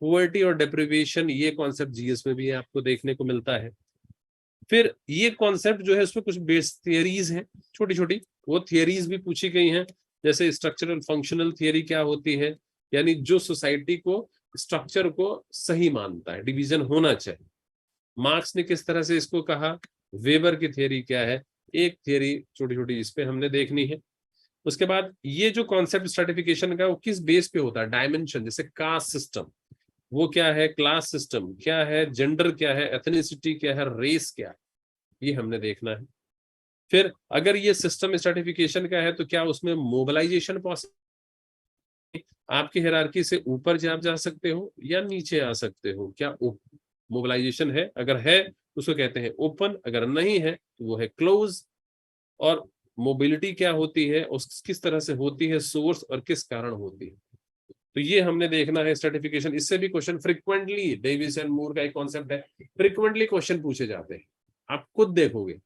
पोवर्टी और डेप्रिवेशन, ये कॉन्सेप्ट जीएस में भी आपको देखने को मिलता है। फिर ये कॉन्सेप्ट जो है उसमें कुछ बेस थियरीज हैं छोटी छोटी, वो थियरीज भी पूछी गई हैं, जैसे स्ट्रक्चरल फंक्शनल थियरी क्या होती है, यानी जो सोसाइटी को स्ट्रक्चर को सही मानता है, डिवीजन होना चाहिए। मार्क्स ने किस तरह से इसको कहा, वेबर की थियरी क्या है, एक थियरी छोटी छोटी इस पे हमने देखनी है। उसके बाद ये जो कॉन्सेप्ट स्ट्रेटिफिकेशन का वो किस बेस पे होता है, डायमेंशन, जैसे कास्ट सिस्टम वो क्या है, क्लास सिस्टम क्या है, जेंडर क्या है, एथनिसिटी क्या है, रेस क्या है, ये हमने देखना है। फिर अगर ये सिस्टम स्ट्रेटिफिकेशन का है तो क्या उसमें मोबिलाइजेशन पॉसिबल, आपकी हायरार्की से ऊपर जा सकते हो या नीचे आ सकते हो, क्या मोबिलाइजेशन है, अगर है उसको कहते हैं ओपन, अगर नहीं है तो वो है क्लोज। और मोबिलिटी क्या होती है, उस किस तरह से होती है, सोर्स और किस कारण होती है, तो ये हमने देखना है स्ट्रेटिफिकेशन। इससे भी question frequently, Davis and Moore का एक कॉन्सेप्ट है, फ्रिक्वेंटली क्वेश्चन पूछे जाते हैं, आप खुद देखोगे,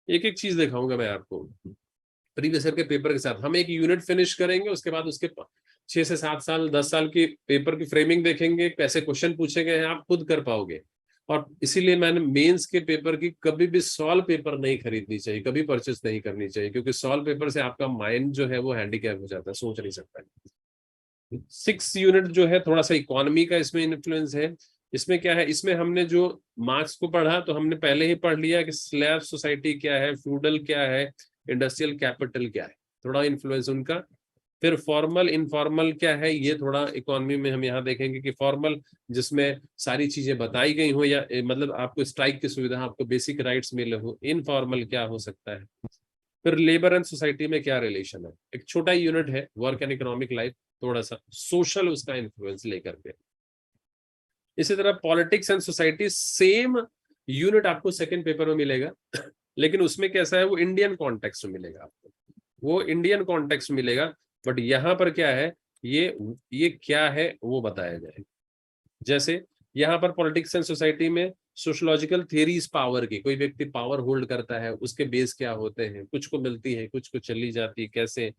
एक एक चीज दिखाऊंगा मैं आपको प्रीवियस ईयर के पेपर के साथ। हम एक यूनिट फिनिश करेंगे, उसके बाद उसके 6 से 7 साल 10 साल की पेपर की फ्रेमिंग देखेंगे, कैसे क्वेश्चन पूछे गए हैं, आप खुद कर पाओगे। और इसीलिए मैंने मेंस के पेपर की कभी भी सॉल्व पेपर नहीं खरीदनी चाहिए, कभी परचेस नहीं करनी चाहिए, क्योंकि सॉल्व पेपर से आपका माइंड जो है वो हैंडीकैप हो जाता है, सोच नहीं सकता है। 6 यूनिट जो है थोड़ा सा इकोनॉमी का इसमें इन्फ्लुएंस है। इसमें क्या है, इसमें हमने जो मार्क्स को पढ़ा तो हमने पहले ही पढ़ लिया कि स्लैब सोसाइटी क्या है, फ्यूडल क्या है, इंडस्ट्रियल कैपिटल क्या है, थोड़ा इन्फ्लुएंस उनका। फिर फॉर्मल इनफॉर्मल क्या है, ये थोड़ा इकोनॉमी में हम यहाँ देखेंगे कि फॉर्मल जिसमें सारी चीजें बताई गई हो, या मतलब आपको स्ट्राइक की सुविधा, आपको बेसिक राइट्स मिले हो, इनफॉर्मल क्या हो सकता है। फिर लेबर एंड सोसाइटी में क्या रिलेशन है, एक छोटा यूनिट है, वर्क एंड इकोनॉमिक लाइफ, थोड़ा सा सोशल उसका इन्फ्लुएंस लेकर के। इसी तरह politics and society same unit आपको सेकंड पेपर में मिलेगा, लेकिन उसमें कैसा है, वो इंडियन कॉन्टेक्स्ट में मिलेगा आपको, वो इंडियन कॉन्टेक्स्ट मिलेगा। बट यहाँ पर क्या है, ये क्या है वो बताया जाए। जैसे यहाँ पर पॉलिटिक्स एंड सोसाइटी में सोशोलॉजिकल थियरीज पावर की, कोई व्यक्ति पावर होल्ड करता है उसके बेस क्या होते हैं, कुछ को मिलती है कुछ को चली जाती है कैसे।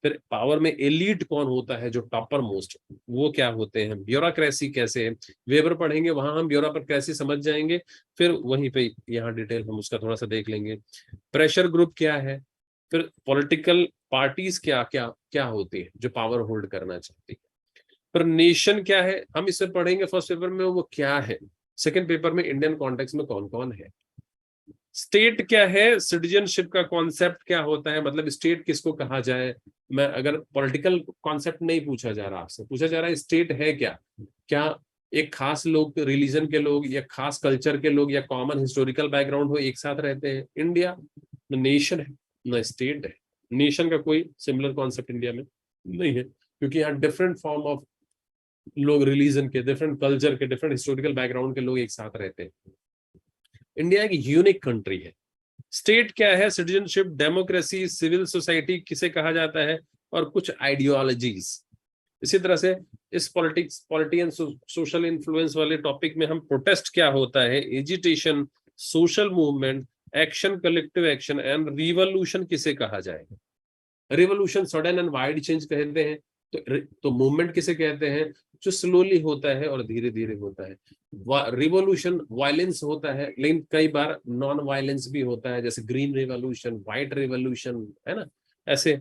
फिर पावर में एलीट कौन होता है, जो टॉपर मोस्ट, वो क्या होते हैं, ब्यूरोक्रेसी कैसे है, वेबर पढ़ेंगे वहां हम ब्यूरोक्रेसी समझ जाएंगे। फिर वहीं पे यहाँ डिटेल हम उसका थोड़ा सा देख लेंगे। प्रेशर ग्रुप क्या है, फिर पॉलिटिकल पार्टीज क्या क्या क्या होती है जो पावर होल्ड करना चाहती है। पर नेशन क्या है हम इससे पढ़ेंगे फर्स्ट पेपर में, वो क्या है, सेकंड पेपर में इंडियन कॉन्टेक्स्ट में कौन कौन है। स्टेट क्या है, सिटीजनशिप का कॉन्सेप्ट क्या होता है, मतलब स्टेट किसको कहा जाए। मैं अगर पॉलिटिकल कॉन्सेप्ट नहीं पूछा जा रहा आपसे, पूछा जा रहा है स्टेट है क्या, क्या एक खास लोग, रिलीजन के लोग या खास कल्चर के लोग या कॉमन हिस्टोरिकल बैकग्राउंड हो एक साथ रहते हैं। इंडिया न नेशन है न स्टेट है, नेशन का कोई सिमिलर कॉन्सेप्ट इंडिया में नहीं है, क्योंकि यहाँ डिफरेंट फॉर्म ऑफ लोग, रिलीजन के, डिफरेंट कल्चर के, डिफरेंट हिस्टोरिकल बैकग्राउंड के लोग एक साथ रहते हैं। इंडिया एक यूनिक कंट्री है। स्टेट क्या है, सिटीजनशिप, डेमोक्रेसी, सिविल सोसाइटी किसे कहा जाता है, और कुछ आइडियोलॉजीज। इसी तरह से इस politics, polity and social influence वाले टॉपिक में हम प्रोटेस्ट क्या होता है, agitation, social movement, action, collective action and revolution किसे कहा जाएगा। Revolution sudden and wide change कहते हैं, तो मूवमेंट किसे कहते हैं, जो स्लोली होता है और धीरे धीरे होता है। रिवॉल्यूशन वायलेंस होता है, लेकिन कई बार नॉन वायलेंस भी होता है, जैसे ग्रीन रिवॉल्यूशन, व्हाइट रिवॉल्यूशन, है ना, ऐसे।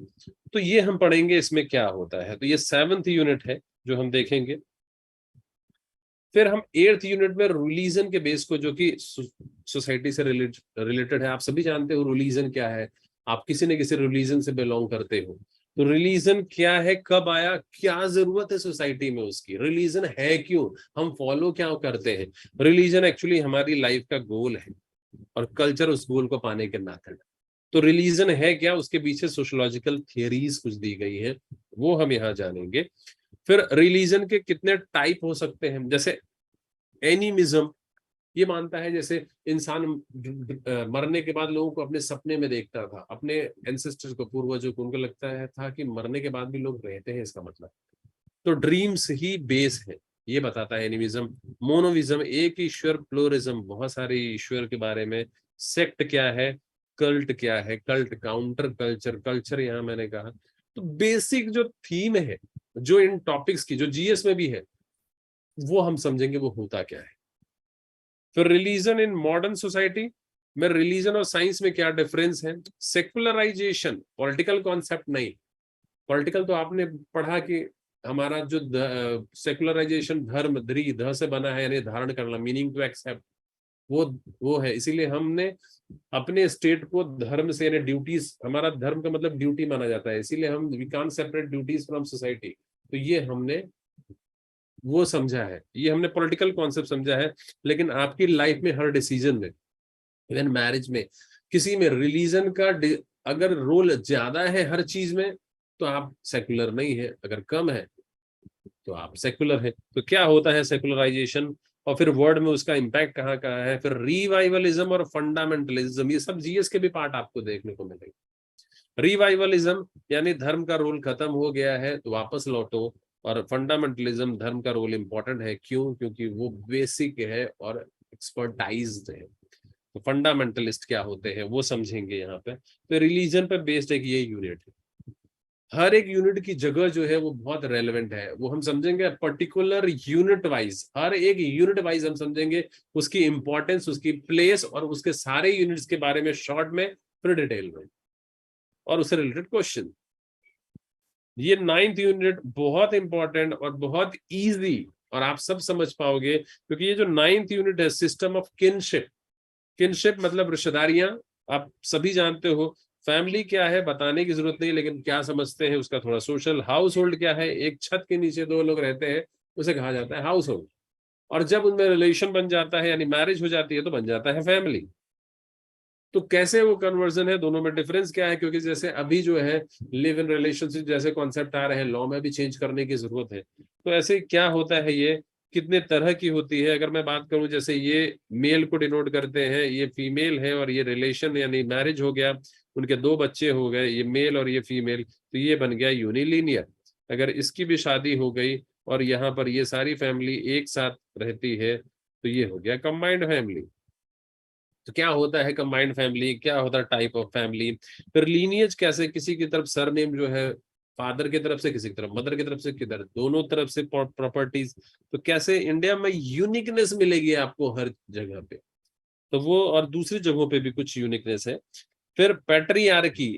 तो ये हम पढ़ेंगे इसमें क्या होता है, तो ये 7th यूनिट है जो हम देखेंगे। फिर हम 8th यूनिट में रिलीजन के बेस को, जो कि सोसाइटी से रिलेटेड है, आप सभी जानते हो रिलीजन क्या है, आप किसी न किसी रिलीजन से बिलोंग करते हो। तो रिलीजन क्या है, कब आया, क्या जरूरत है सोसाइटी में उसकी, रिलीजन है क्यों, हम फॉलो क्या करते हैं। रिलीजन एक्चुअली हमारी लाइफ का गोल है, और कल्चर उस गोल को पाने के मेथड। तो रिलीजन है क्या, उसके पीछे सोशोलॉजिकल थियरीज कुछ दी गई है, वो हम यहाँ जानेंगे। फिर रिलीजन के कितने टाइप हो सकते हैं, जैसे एनिमिज्म, ये मानता है जैसे इंसान मरने के बाद लोगों को अपने सपने में देखता था, अपने एंसेस्टर्स को, पूर्वजों को, उनको लगता है था कि मरने के बाद भी लोग रहते हैं, इसका मतलब तो ड्रीम्स ही बेस है, ये बताता है एनिमिज्म। मोनोविज्म एक ईश्वर, प्लूरिज्म बहुत सारे ईश्वर के बारे में। सेक्ट क्या है, कल्ट क्या है, कल्ट काउंटर कल्चर, कल्चर यहाँ मैंने कहा। तो बेसिक जो थीम है, जो इन टॉपिक्स की, जो जीएस में भी है, वो हम समझेंगे वो होता क्या है। फिर रिलीजन इन मॉडर्न सोसाइटी में, रिलीजन और साइंस में क्या डिफरेंस है। सेकुलराइजेशन पॉलिटिकल कॉन्सेप्ट नहीं, पॉलिटिकल तो आपने पढ़ा कि हमारा जो सेकुलराइजेशन धर्म, द्री ध से बना है, यानी धारण करना, मीनिंग टू एक्सेप्ट, वो है। इसीलिए हमने अपने स्टेट को धर्म से, यानी ड्यूटीज, हमारा धर्म का मतलब ड्यूटी माना जाता है, इसीलिए हम we can't separate duties from society. तो ये हमने वो समझा है, ये हमने पॉलिटिकल कॉन्सेप्ट समझा है। लेकिन आपकी लाइफ में हर डिसीजन में, इवन मैरिज में, किसी में रिलीजन का अगर रोल ज्यादा है हर चीज में, तो आप सेकुलर नहीं है, अगर कम है तो आप सेकुलर है। तो क्या होता है सेकुलराइजेशन, और फिर वर्ड में उसका इम्पैक्ट कहाँ कहाँ है। फिर रिवाइवलिज्म और फंडामेंटलिज्म, ये सब जीएस के भी पार्ट आपको देखने को मिलेंगे। रिवाइवलिज्म यानी धर्म का रोल खत्म हो गया है तो वापस लौटो, और फंडामेंटलिज्म धर्म का रोल इंपॉर्टेंट है, क्यों, क्योंकि वो बेसिक है और एक्सपर्टाइज्ड है। तो फंडामेंटलिस्ट क्या होते हैं वो समझेंगे यहाँ पे। तो रिलीजन पे बेस्ड एक ये यूनिट है। हर एक यूनिट की जगह जो है वो बहुत रेलेवेंट है, वो हम समझेंगे पर्टिकुलर यूनिट वाइज, हर एक यूनिट वाइज हम समझेंगे उसकी इंपॉर्टेंस, उसकी प्लेस, और उसके सारे यूनिट्स के बारे में शॉर्ट में, फिर डिटेल में, और उससे रिलेटेड क्वेश्चन। ये 9th यूनिट बहुत इंपॉर्टेंट और बहुत इजी, और आप सब समझ पाओगे, क्योंकि ये जो 9th यूनिट है, सिस्टम ऑफ किनशिप, किनशिप मतलब रिश्तेदारियां, आप सभी जानते हो। फैमिली क्या है बताने की जरूरत नहीं, लेकिन क्या समझते हैं उसका थोड़ा। सोशल हाउस होल्ड क्या है, एक छत के नीचे दो लोग रहते हैं, उसे कहा जाता है हाउस होल्ड। और जब उनमें रिलेशन बन जाता है, यानी मैरिज हो जाती है, तो बन जाता है फैमिली। तो कैसे वो कन्वर्जन है, दोनों में डिफरेंस क्या है, क्योंकि जैसे अभी जो है लिव इन रिलेशनशिप जैसे कॉन्सेप्ट आ रहे हैं, लॉ में भी चेंज करने की जरूरत है। तो ऐसे क्या होता है, ये कितने तरह की होती है। अगर मैं बात करूं, जैसे ये मेल को डिनोट करते हैं, ये फीमेल है, और ये रिलेशन यानी मैरिज हो गया, उनके 2 बच्चे हो गए, ये मेल और ये फीमेल, तो ये बन गया यूनिलीनियर। अगर इसकी भी शादी हो गई और यहाँ पर ये सारी फैमिली एक साथ रहती है, तो ये हो गया कंबाइंड फैमिली। तो क्या होता है कंबाइंड फैमिली, क्या होता है टाइप ऑफ फैमिली। फिर लीनियज कैसे, किसी की तरफ सरनेम जो है फादर की तरफ से, किसी की तरफ मदर की तरफ से, किधर दोनों तरफ से प्रॉपर्टीज, तो कैसे इंडिया में यूनिकनेस मिलेगी आपको हर जगह पे। तो वो, और दूसरी जगहों पे भी कुछ यूनिकनेस है। फिर पैट्रियार्की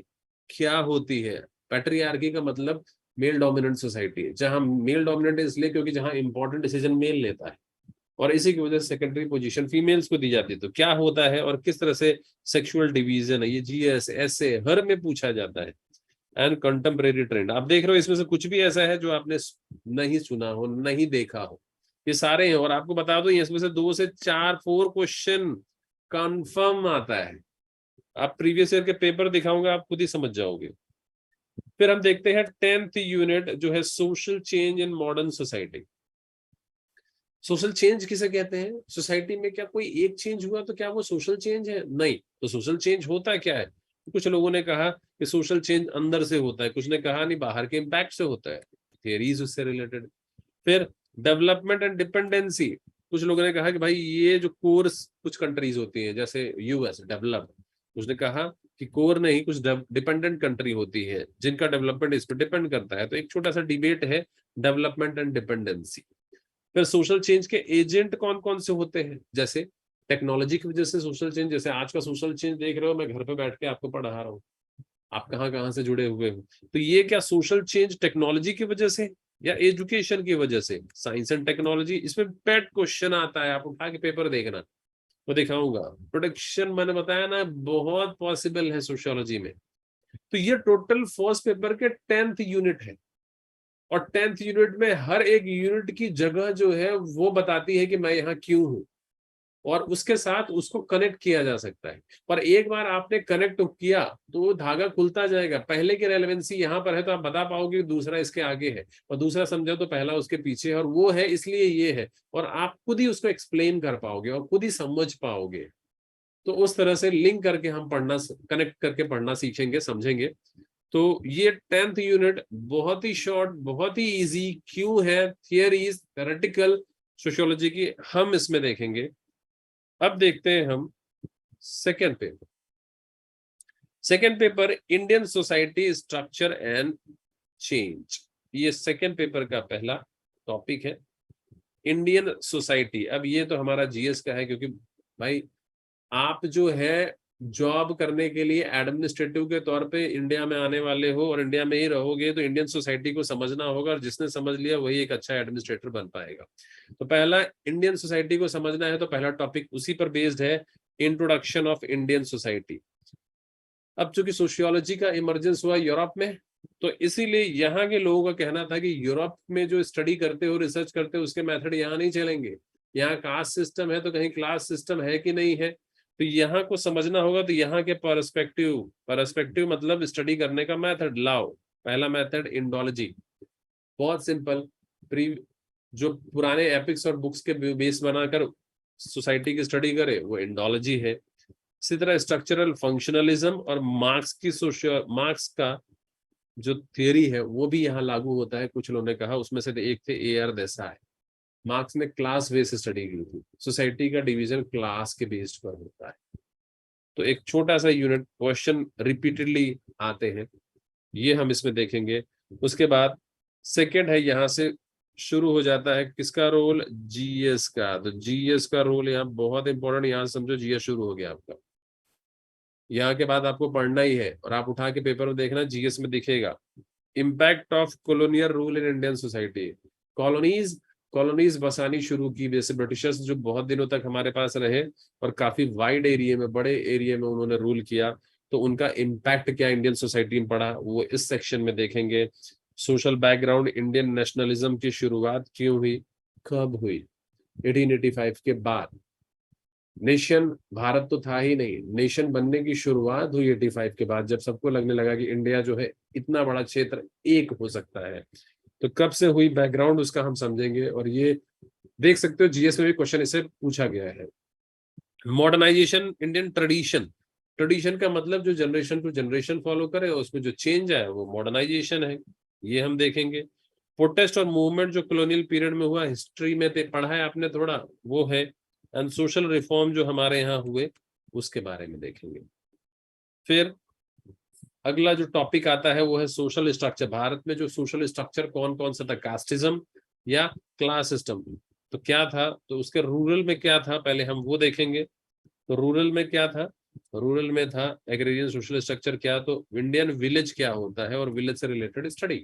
क्या होती है। पैट्रियार्की का मतलब मेल डोमिनेंट सोसाइटी है, जहां मेल डोमिनेंट इसलिए क्योंकि जहां इंपॉर्टेंट डिसीजन मेल लेता है, और इसी की वजह से सेकेंडरी पोजीशन फीमेल्स को दी जाती है। तो क्या होता है और किस तरह से सेक्सुअल डिवीजन है, ये जीएस ऐसे हर में पूछा जाता है। एंड कंटेम्परेरी ट्रेंड, आप देख रहे हो इसमें से कुछ भी ऐसा है जो आपने नहीं सुना हो, नहीं देखा हो, ये सारे हैं। और आपको बता दो इसमें से 2 से 4 क्वेश्चन कंफर्म आता है। आप प्रीवियस ईयर के पेपर दिखाऊंगा, आप खुद ही समझ जाओगे। फिर हम देखते हैं 10th यूनिट जो है social change in modern society. Social change किसे कहते हैं, सोसाइटी में क्या कोई एक चेंज हुआ तो क्या वो सोशल चेंज है, नहीं। तो सोशल चेंज होता क्या है, कुछ लोगों ने कहा कि सोशल चेंज अंदर से होता है, कुछ ने कहा नहीं बाहर के इम्पैक्ट से होता है, थियरीज उससे रिलेटेड। फिर डेवलपमेंट एंड डिपेंडेंसी, कुछ लोगों ने कहा कि भाई ये जो कोर्स कुछ कंट्रीज होती हैं जैसे यूएस डेवलप, उसने कहा कि कोर नहीं, कुछ डिपेंडेंट कंट्री होती है जिनका डेवलपमेंट इस पर डिपेंड करता है। तो एक छोटा सा डिबेट है डेवलपमेंट एंड डिपेंडेंसी। फिर सोशल चेंज के एजेंट कौन कौन से होते हैं, जैसे टेक्नोलॉजी की वजह से सोशल चेंज, जैसे आज का सोशल चेंज देख रहे हो, मैं घर पे बैठ के आपको पढ़ा रहा हूँ, आप कहाँ कहाँ से जुड़े हुए हो। तो ये क्या सोशल चेंज टेक्नोलॉजी की वजह से या एजुकेशन की वजह से, साइंस एंड टेक्नोलॉजी, इसमें पेट क्वेश्चन आता है, आप उठा के पेपर देखना, वो दिखाऊंगा। प्रोडक्शन मैंने बताया ना बहुत पॉसिबल है सोशियोलॉजी में। तो ये टोटल फर्स्ट पेपर के 10th यूनिट है, और 10th यूनिट में हर एक यूनिट की जगह जो है वो बताती है कि मैं यहाँ क्यों हूं। और उसके साथ उसको कनेक्ट किया जा सकता है। पर एक बार आपने कनेक्ट किया तो वो धागा खुलता जाएगा। पहले की रेलेवेंसी यहाँ पर है तो आप बता पाओगे कि दूसरा इसके आगे है, और दूसरा समझो तो पहला उसके पीछे है, और वो है इसलिए ये है, और आप खुद ही उसको एक्सप्लेन कर पाओगे और खुद ही समझ पाओगे। तो उस तरह से लिंक करके हम पढ़ना, कनेक्ट करके पढ़ना सीखेंगे, समझेंगे। तो ये 10th यूनिट बहुत ही शॉर्ट, बहुत ही इजी क्यों है, थियरीज, थ्योरेटिकल, सोशियोलॉजी की हम इसमें देखेंगे। अब देखते हैं हम second paper. Second paper Indian society structure and change, ये सेकेंड पेपर का पहला टॉपिक है, इंडियन सोसाइटी। अब ये तो हमारा जीएस का है, क्योंकि भाई आप जो है जॉब करने के लिए एडमिनिस्ट्रेटिव के तौर पे इंडिया में आने वाले हो और इंडिया में ही रहोगे, तो इंडियन सोसाइटी को समझना होगा, और जिसने समझ लिया वही एक अच्छा एडमिनिस्ट्रेटर बन पाएगा। तो पहला इंडियन सोसाइटी को समझना है, तो पहला टॉपिक उसी पर बेस्ड है, इंट्रोडक्शन ऑफ इंडियन सोसाइटी। अब चूंकि सोशियोलॉजी का इमरजेंस हुआ यूरोप में, तो इसीलिए यहाँ के लोगों का कहना था कि यूरोप में जो स्टडी करते हो, रिसर्च करते हो, उसके मेथड यहाँ नहीं चलेंगे। यहाँ कास्ट सिस्टम है तो कहीं क्लास सिस्टम है कि नहीं है, तो यहाँ को समझना होगा। तो यहाँ के परस्पेक्टिव मतलब स्टडी करने का मेथड लाओ। पहला मेथड इंडोलॉजी, बहुत सिंपल, जो पुराने एपिक्स और बुक्स के बेस बनाकर सोसाइटी की स्टडी करे वो इंडोलॉजी है। इसी तरह स्ट्रक्चरल फंक्शनलिज्म और मार्क्स का जो थियरी है वो भी यहाँ लागू होता है। कुछ लोगों ने कहा, उसमें से एक थे AR देसाई। मार्क्स ने क्लास बेस्ड स्टडी की थी, सोसाइटी का डिवीजन क्लास के बेस्ड पर होता है। तो एक छोटा सा यूनिट, क्वेश्चन रिपीटेडली आते हैं, ये हम इसमें देखेंगे। उसके बाद सेकेंड है, यहाँ से शुरू हो जाता है किसका रोल, जीएस का। तो जीएस का रोल यहाँ बहुत इंपॉर्टेंट, यहाँ समझो जीएस शुरू हो गया आपका। यहाँ के बाद आपको पढ़ना ही है, और आप उठा के पेपर में देखना, जीएस में दिखेगा impact of colonial rule in Indian society. Colonies बसानी शुरू की, जैसे ब्रिटिशर्स जो बहुत दिनों तक हमारे पास रहे और काफी वाइड एरिया में, बड़े एरिया में उन्होंने रूल किया, तो उनका इम्पैक्ट क्या इंडियन सोसाइटी में पड़ा, वो इस सेक्शन में देखेंगे। सोशल बैकग्राउंड, इंडियन नेशनलिज्म की शुरुआत क्यों हुई, कब हुई, 1885 के बाद। नेशन, भारत तो था ही नहीं, नेशन बनने की शुरुआत हुई 85 के बाद, जब सबको लगने लगा कि इंडिया जो है इतना बड़ा क्षेत्र एक हो सकता है। तो कब से हुई, बैकग्राउंड उसका हम समझेंगे। और ये देख सकते हो जीएस में भी क्वेश्चन इसे पूछा गया है। मॉडर्नाइजेशन, इंडियन ट्रेडिशन, ट्रेडिशन का मतलब जो जनरेशन टू जनरेशन फॉलो करे, उसमें जो चेंज आया वो मॉडर्नाइजेशन है, ये हम देखेंगे। प्रोटेस्ट और मूवमेंट जो कॉलोनियल पीरियड में हुआ, हिस्ट्री में पढ़ा है आपने थोड़ा, वो है। एंड सोशल रिफॉर्म जो हमारे यहाँ हुए, उसके बारे में देखेंगे। फिर अगला जो टॉपिक आता है वो है सोशल स्ट्रक्चर। भारत में जो सोशल स्ट्रक्चर कौन कौन सा था, कास्टिज्म या क्लास सिस्टम, तो क्या था, तो उसके रूरल में क्या था, पहले हम वो देखेंगे। तो रूरल में क्या था, रूरल में था एग्रेरियन सोशल स्ट्रक्चर क्या, तो इंडियन विलेज क्या होता है, और विलेज से रिलेटेड स्टडी,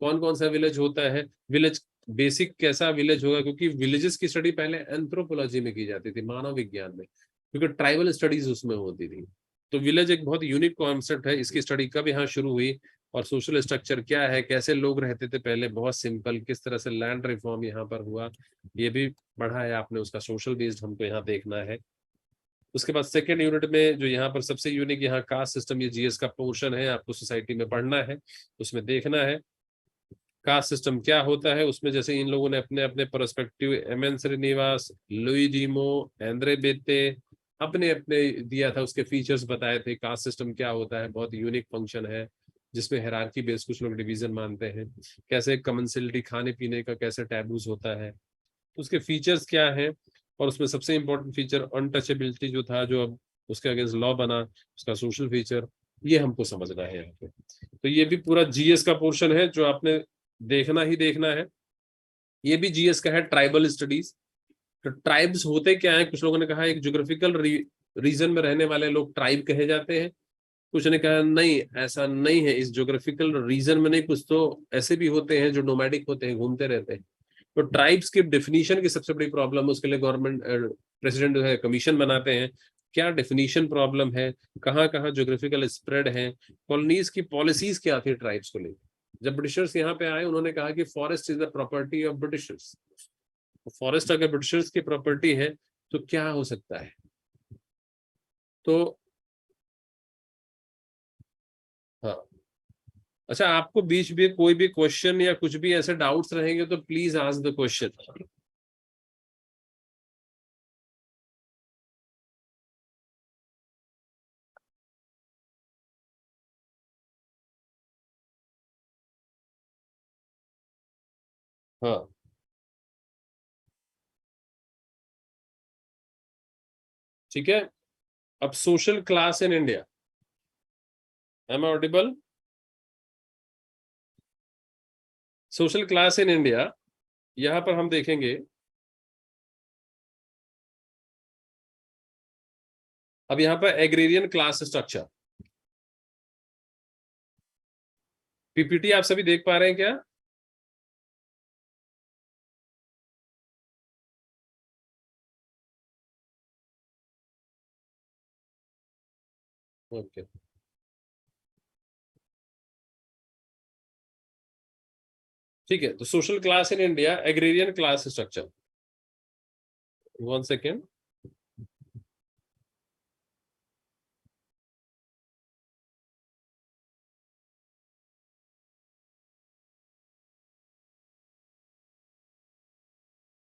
कौन कौन सा विलेज होता है, विलेज बेसिक कैसा विलेज होगा, क्योंकि विलेजेस की स्टडी पहले एंथ्रोपोलॉजी में की जाती थी, मानव विज्ञान में, क्योंकि ट्राइबल स्टडीज उसमें होती थी। तो विलेज एक बहुत यूनिक कॉन्सेप्ट है, इसकी स्टडी कब यहाँ शुरू हुई, और सोशल स्ट्रक्चर क्या है, कैसे लोग रहते थे पहले, बहुत सिंपल, किस तरह से लैंड रिफॉर्म यहाँ पर हुआ, ये भी पढ़ा है आपने, उसका सोशल बेस्ड हमको यहाँ देखना है। उसके बाद सेकेंड यूनिट में जो यहाँ पर सबसे यूनिक, यहाँ कास्ट सिस्टम, ये जीएस का पोर्शन है, आपको सोसाइटी में पढ़ना है, उसमें देखना है कास्ट सिस्टम क्या होता है। उसमें जैसे इन लोगों ने अपने अपने perspective, MN Srinivas, Louis Dumont, Andre Beteille, अपने अपने दिया था, उसके फीचर्स बताए थे। कास्ट सिस्टम क्या होता है, बहुत यूनिक फंक्शन है, जिसमें हायरार्की बेस कुछ लोग डिवीजन मानते हैं, कैसे कमेंसिलिटी, खाने पीने का कैसे टैबूज होता है, उसके फीचर्स क्या है। और उसमें सबसे इंपॉर्टेंट फीचर अनटचेबिलिटी जो था, जो अब उसके अगेंस्ट लॉ बना, उसका सोशल फीचर, ये हमको समझना है यहाँ पे। तो ये भी पूरा जीएस का पोर्शन है जो आपने देखना ही देखना है। ये भी जीएस का है, ट्राइबल स्टडीज। तो ट्राइब्स होते क्या है, कुछ लोगों ने कहा एक ज्योग्राफिकल रीजन में रहने वाले लोग ट्राइब कहे जाते हैं, कुछ ने कहा नहीं ऐसा नहीं है, इस ज्योग्राफिकल रीजन में नहीं, कुछ तो ऐसे भी होते हैं जो नोमैडिक होते हैं, घूमते रहते हैं। तो ट्राइब्स की डेफिनेशन की सबसे बड़ी प्रॉब्लम, उसके लिए गवर्नमेंट प्रेसिडेंट जो है कमीशन बनाते हैं, क्या डेफिनेशन प्रॉब्लम है, कहाँ कहाँ ज्योग्राफिकल स्प्रेड है, कॉलोनीज की पॉलिसीज क्या थी ट्राइब्स को लेकर। जब ब्रिटिशर्स यहाँ पे आए, उन्होंने कहा कि forest is the property of Britishers, forest अगर ब्रिटिशर्स की प्रॉपर्टी है तो क्या हो सकता है? तो हाँ, अच्छा, आपको बीच में कोई भी क्वेश्चन या कुछ भी ऐसे डाउट्स रहेंगे तो प्लीज आस्क द क्वेश्चन। हाँ, ठीक है। अब social class in India, am I audible? Social class in India, यहां पर हम देखेंगे। अब यहाँ पर एग्रेरियन क्लास स्ट्रक्चर, पीपीटी आप सभी देख पा रहे हैं क्या? ओके, ठीक है। तो social class in India, agrarian class structure, one second.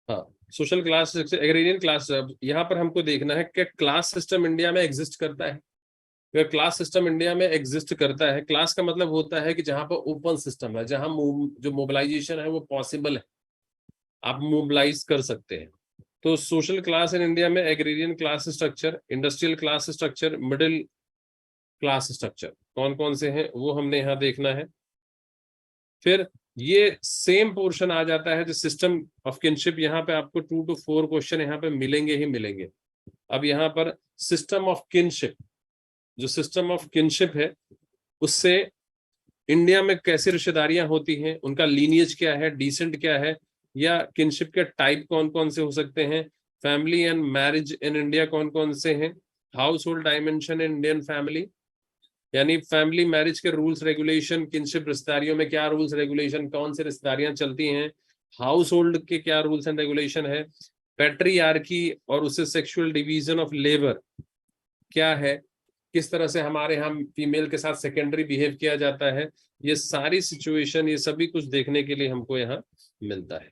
हाँ, सोशल क्लास, एग्रेरियन क्लास, यहाँ पर हमको देखना है कि क्लास सिस्टम इंडिया में एग्जिस्ट करता है। अगर क्लास सिस्टम इंडिया में एग्जिस्ट करता है, क्लास का मतलब होता है कि जहां पर ओपन सिस्टम है, जहां जो मोबिलाइजेशन है वो पॉसिबल है, आप मोबिलाइज कर सकते हैं। तो सोशल क्लास इन इंडिया में agrarian class structure, industrial class structure, middle class structure, कौन कौन से हैं वो हमने यहाँ देखना है। फिर ये सेम पोर्शन आ जाता है जो सिस्टम ऑफ किनशिप, यहाँ पे आपको 2 to 4 क्वेश्चन यहाँ पे मिलेंगे ही मिलेंगे। अब यहाँ पर सिस्टम ऑफ किनशिप, जो सिस्टम ऑफ किनशिप है उससे इंडिया में कैसे रिश्तेदारियां होती हैं, उनका लीनियज क्या है, डिसेंट क्या है, या किनशिप के टाइप कौन कौन से हो सकते हैं, family and marriage in India कौन कौन से हैं, house hold dimension in Indian family, यानी फैमिली मैरिज के रूल्स रेगुलेशन, किनशिप रिश्तेदारियों में क्या रूल्स रेगुलेशन, कौन से रिश्तेदारियां चलती हैं, हाउस होल्ड के क्या रूल्स एंड रेगुलेशन है, पैट्रियार्की और उससे सेक्सुअल डिवीजन ऑफ लेबर क्या है, किस तरह से हमारे यहाँ फीमेल के साथ सेकेंडरी बिहेव किया जाता है, ये सारी सिचुएशन, ये सभी कुछ देखने के लिए हमको यहाँ मिलता है।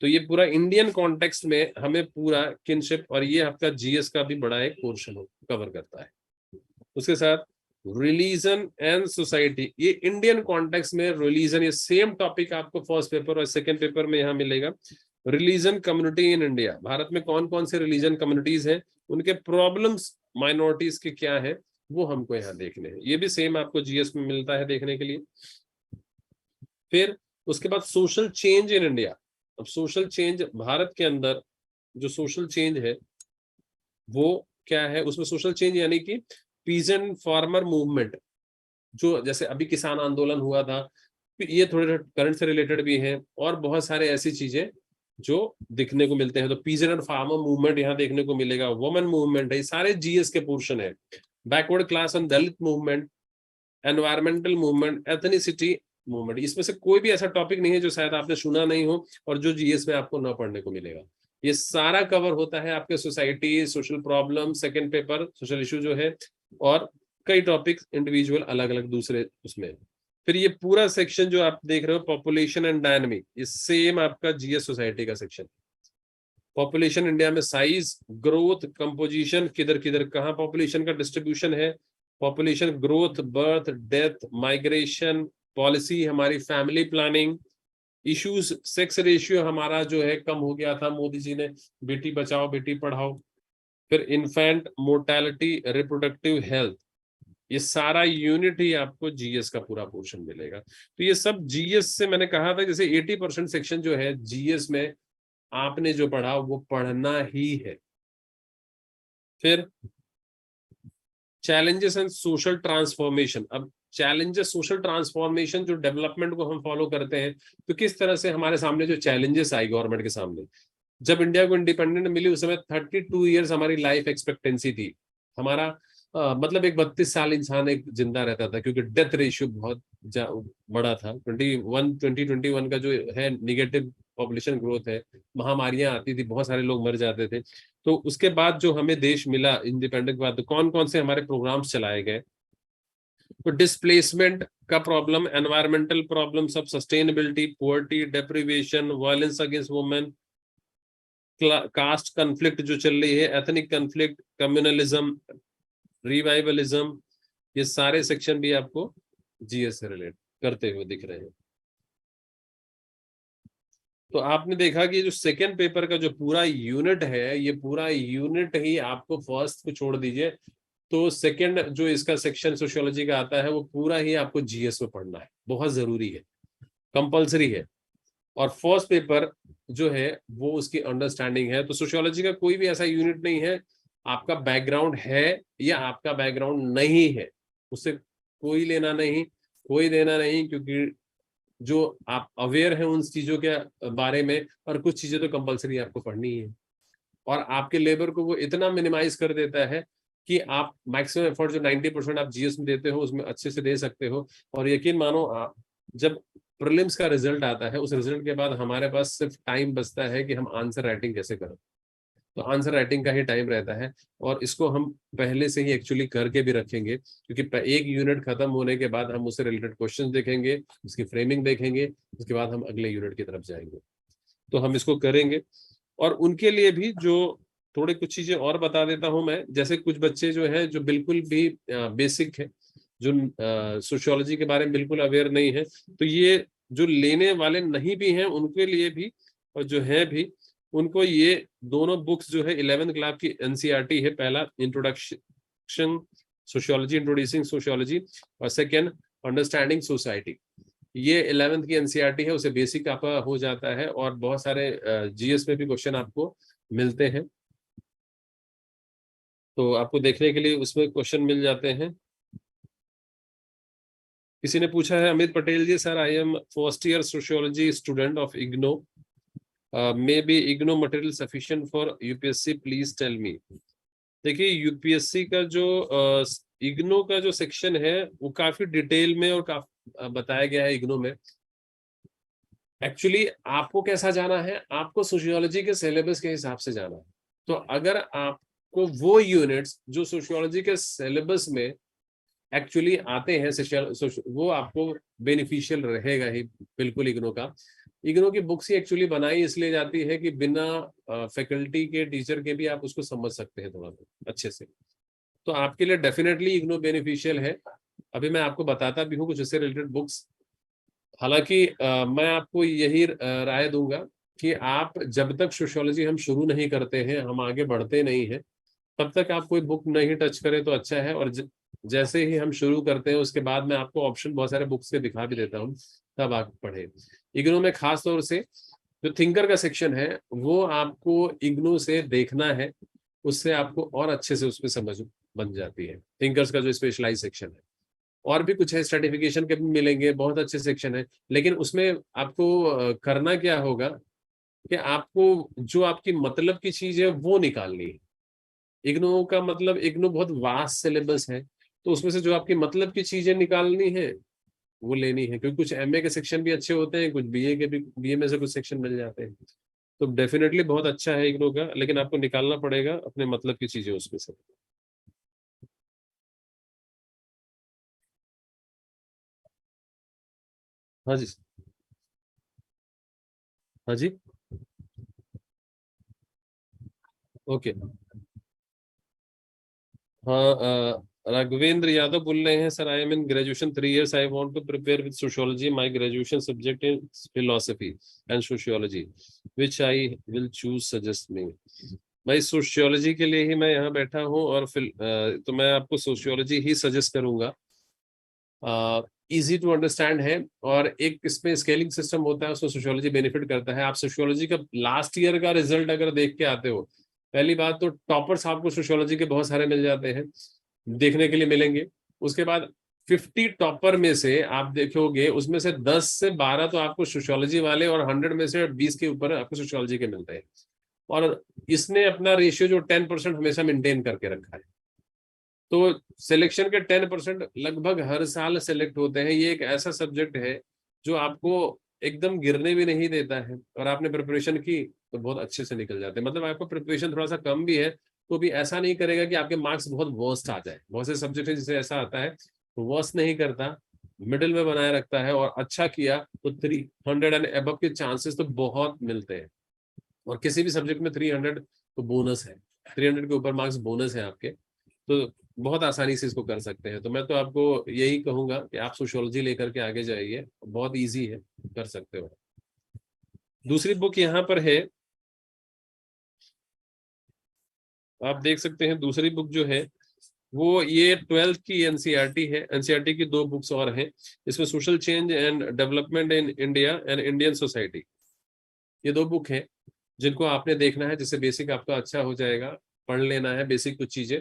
तो ये पूरा इंडियन कॉन्टेक्स्ट में हमें पूरा किनशिप, और ये आपका जीएस का भी बड़ा एक पोर्शन कवर करता है। उसके साथ रिलीजन एंड सोसाइटी, ये इंडियन कॉन्टेक्स्ट में रिलीजन, ये सेम टॉपिक आपको फर्स्ट पेपर और सेकंड पेपर में यहाँ मिलेगा। Religion community in India, Bharat में कौन कौन से रिलीजन कम्युनिटीज हैं, उनके प्रॉब्लम्स माइनॉरिटीज के क्या है, वो हमको यहाँ देखने हैं। ये भी सेम आपको जीएस में मिलता है देखने के लिए। फिर उसके बाद सोशल चेंज इन इंडिया। अब सोशल चेंज भारत के अंदर, जो सोशल चेंज है वो क्या है, उसमें सोशल चेंज यानी कि पीजेंट फार्मर मूवमेंट, जो जैसे अभी किसान आंदोलन हुआ था, ये थोड़े करंट से रिलेटेड भी हैं, और बहुत सारे ऐसी चीजें जो दिखने को मिलते हैं। तो पीजेंट एंड फार्मर मूवमेंट यहाँ देखने को मिलेगा, वुमेन मूवमेंट है, ये सारे जीएस के पोर्शन है। Backward class and Dalit movement, environmental movement, ethnicity movement, इसमें से कोई भी ऐसा टॉपिक नहीं है जो शायद आपने सुना नहीं हो और जो जीएस में आपको ना पढ़ने को मिलेगा। ये सारा कवर होता है आपके society, social problem, second paper social issue जो है, और कई टॉपिक इंडिविजुअल अलग अलग दूसरे उसमें। फिर ये पूरा सेक्शन जो आप देख रहे हो, पॉपुलेशन एंड डायनामिक, ये सेम आपका जीएस सोसाइटी का सेक्शन। पॉपुलेशन इंडिया में साइज, ग्रोथ, कंपोजिशन, किधर किधर कहाँ पॉपुलेशन का डिस्ट्रीब्यूशन है, population growth, birth, death, migration, policy, हमारी family planning, issues, sex ratio हमारा जो है कम हो गया था, मोदी जी ने बेटी बचाओ बेटी पढ़ाओ। फिर इन्फेंट मोर्टेलिटी, रिप्रोडक्टिव हेल्थ, ये सारा यूनिट ही आपको जीएस का पूरा पोर्शन मिलेगा। तो ये सब जीएस से, मैंने कहा था जैसे 80% सेक्शन जो है जीएस में आपने जो पढ़ा वो पढ़ना ही है। फिर चैलेंजेस एंड सोशल ट्रांसफॉर्मेशन। अब चैलेंजेस, सोशल ट्रांसफॉर्मेशन, जो डेवलपमेंट को हम फॉलो करते हैं, तो किस तरह से हमारे सामने जो चैलेंजेस आई गवर्नमेंट के सामने, जब इंडिया को इंडिपेंडेंट मिली उस समय 32 ईयर्स हमारी लाइफ एक्सपेक्टेंसी थी। हमारा मतलब एक 32 साल इंसान एक जिंदा रहता था, क्योंकि डेथ रेशियो बहुत बड़ा था। 2021 का जो है निगेटिव पॉपुलेशन ग्रोथ है, महामारियां आती थी, बहुत सारे लोग मर जाते थे। तो उसके बाद जो हमें देश मिला इंडिपेंडेंस के बाद, तो कौन कौन से हमारे प्रोग्राम्स चलाए गए? तो डिस्प्लेसमेंट का प्रॉब्लम, एनवायरमेंटल प्रॉब्लम, सब sustainability, poverty, deprivation, violence against women, caste conflict जो चल रही है, एथनिक कन्फ्लिक्ट, कम्युनलिज्म, रिवाइवलिज्म, ये सारे सेक्शन भी आपको जीएस से रिलेट करते हुए दिख रहे हैं। तो आपने देखा कि जो सेकेंड पेपर का जो पूरा यूनिट है, ये पूरा यूनिट ही आपको फर्स्ट को छोड़ दीजिए तो सेकेंड जो इसका सेक्शन सोशियोलॉजी का आता है वो पूरा ही आपको जीएस में पढ़ना है, बहुत जरूरी है, कंपलसरी है। और फर्स्ट पेपर जो है वो उसकी अंडरस्टैंडिंग है। तो सोशियोलॉजी का कोई भी ऐसा यूनिट नहीं है, आपका बैकग्राउंड है या आपका बैकग्राउंड नहीं है, उससे कोई लेना नहीं, कोई देना नहीं, क्योंकि जो आप अवेयर हैं उन चीजों के बारे में, और कुछ चीजें तो कंपलसरी आपको पढ़नी है। और आपके लेबर को वो इतना मिनिमाइज कर देता है कि आप मैक्सिमम एफर्ट जो 90% आप जीएस में देते हो उसमें अच्छे से दे सकते हो। और यकीन मानो आप जब प्रीलिम्स का रिजल्ट आता है, उस रिजल्ट के बाद हमारे पास सिर्फ टाइम बचता है कि हम आंसर राइटिंग कैसे करें। तो आंसर राइटिंग का ही टाइम रहता है, और इसको हम पहले से ही एक्चुअली करके भी रखेंगे, क्योंकि एक यूनिट खत्म होने के बाद हम उससे रिलेटेड क्वेश्चन देखेंगे, उसकी फ्रेमिंग देखेंगे, उसके बाद हम अगले यूनिट की तरफ जाएंगे। तो हम इसको करेंगे। और उनके लिए भी जो थोड़ी कुछ चीजें और बता देता हूं मैं, जैसे कुछ बच्चे जो हैं जो बिल्कुल भी बेसिक है, जो सोशियोलॉजी के बारे में बिल्कुल अवेयर नहीं है, तो ये जो लेने वाले नहीं भी हैं उनके लिए भी, और जो है भी उनको ये दोनों बुक्स जो है 11th क्लास की एनसीईआरटी है, पहला इंट्रोडक्शन सोशियोलॉजी, इंट्रोड्यूसिंग सोशियोलॉजी, और सेकेंड अंडरस्टैंडिंग सोसाइटी। ये 11th की एनसीईआरटी है, उसे बेसिक आपका हो जाता है, और बहुत सारे जीएस में भी क्वेश्चन आपको मिलते हैं, तो आपको देखने के लिए उसमें क्वेश्चन मिल जाते हैं। किसी ने पूछा है, Amit Patel ji, sir I am first year sociology student of IGNOU, may be IGNOU material sufficient for UPSC, please tell me. देखिए यूपीएससी का जो इग्नो का जो सेक्शन है वो काफी डिटेल में और काफी बताया गया है इग्नो में। एक्चुअली आपको कैसा जाना है, आपको सोशियोलॉजी के सिलेबस के हिसाब से जाना है। तो अगर आपको वो यूनिट्स जो सोशियोलॉजी के सिलेबस में एक्चुअली आते हैं, वो आपको बेनिफिशियल रहेगा ही बिल्कुल। इग्नो का, इग्नो की बुक्स ही एक्चुअली बनाई इसलिए जाती है कि बिना फैकल्टी के, टीचर के भी आप उसको समझ सकते हैं थोड़ा अच्छे से। तो आपके लिए डेफिनेटली इग्नो बेनिफिशियल है। अभी मैं आपको बताता भी हूँ कुछ इससे रिलेटेड बुक्स। हालांकि मैं आपको यही राय दूंगा कि आप जब तक सोशियोलॉजी हम शुरू नहीं करते हैं, हम आगे बढ़ते नहीं हैं, तब तक आप कोई बुक नहीं टच करें तो अच्छा है। और जैसे ही हम शुरू करते हैं उसके बाद मैं आपको ऑप्शन बहुत सारे बुक्स के दिखा भी देता हूँ, तब आप पढ़े। इग्नो में खास तौर से जो थिंकर का सेक्शन है वो आपको इग्नो से देखना है, उससे आपको और अच्छे से उसमें समझ बन जाती है। थिंकर्स का जो स्पेशलाइज सेक्शन है, और भी कुछ है, स्ट्रेटिफिकेशन के भी मिलेंगे, बहुत अच्छे सेक्शन है। लेकिन उसमें आपको करना क्या होगा कि आपको जो आपकी मतलब की चीज है वो निकालनी है। इग्नो का मतलब, इग्नो बहुत वास्ट सिलेबस है, तो उसमें से जो आपकी मतलब की चीजें निकालनी है वो लेनी है, क्योंकि कुछ एमए के सेक्शन भी अच्छे होते हैं, कुछ बीए के भी, बीए में से कुछ सेक्शन मिल जाते हैं। तो डेफिनेटली बहुत अच्छा है इग्नो का, लेकिन आपको निकालना पड़ेगा अपने मतलब की चीजें उसमें से। हाँ जी, हाँ जी, ओके। हाँ, राघवेंद्र यादव बोल रहे हैं, sir I am in graduation 3 years, I want to prepare with sociology, my graduation subject in philosophy and sociology, which I will choose, suggest me. भाई सोशियोलॉजी के लिए ही मैं यहाँ बैठा हूँ, और फिर तो मैं आपको सोशियोलॉजी ही सजेस्ट करूंगा। इजी टू अंडरस्टैंड है, और एक इसमें स्केलिंग सिस्टम होता है, उसमें सोशियोलॉजी बेनिफिट करता है। आप सोशियोलॉजी का लास्ट ईयर का रिजल्ट अगर देख के आते हो, पहली बात तो टॉपर्स आपको सोशियोलॉजी के बहुत सारे मिल जाते हैं, देखने के लिए मिलेंगे। उसके बाद 50 टॉपर में से आप देखोगे उसमें से 10 से 12 तो आपको सोशियोलॉजी वाले, और 100 में से 20 के ऊपर आपको सोशियोलॉजी के मिलते हैं। और इसने अपना रेशियो जो 10% हमेशा मेंटेन करके रखा है। तो सिलेक्शन के 10% लगभग हर साल सेलेक्ट होते हैं। ये एक ऐसा सब्जेक्ट है जो आपको एकदम गिरने भी नहीं देता है, और आपने प्रिपरेशन की तो बहुत अच्छे से निकल जाते हैं। मतलब आपका प्रिपरेशन थोड़ा सा कम भी है तो भी ऐसा नहीं करेगा कि आपके मार्क्स बहुत वर्स्ट आ जाए। बहुत से सब्जेक्ट है जिससे ऐसा आता है, वर्स्ट नहीं करता, मिडिल में बनाए रखता है, और अच्छा किया तो 300 एंड अबव के चांसेस तो बहुत मिलते हैं। और किसी भी सब्जेक्ट में 300 तो बोनस है, 300 के ऊपर मार्क्स बोनस है आपके, तो बहुत आसानी से इसको कर सकते हैं। तो मैं तो आपको यही कहूंगा कि आप सोशियोलॉजी लेकर के आगे जाइए, बहुत इजी है, कर सकते हो। दूसरी बुक यहाँ पर है, आप देख सकते हैं। दूसरी बुक जो है वो ये 12th की एनसीईआरटी है। एनसीईआरटी की दो बुक्स और हैं इसमें, social change and development in India and Indian society. ये दो बुक है जिनको आपने देखना है, जिससे बेसिक आपका अच्छा हो जाएगा। पढ़ लेना है बेसिक कुछ चीजें,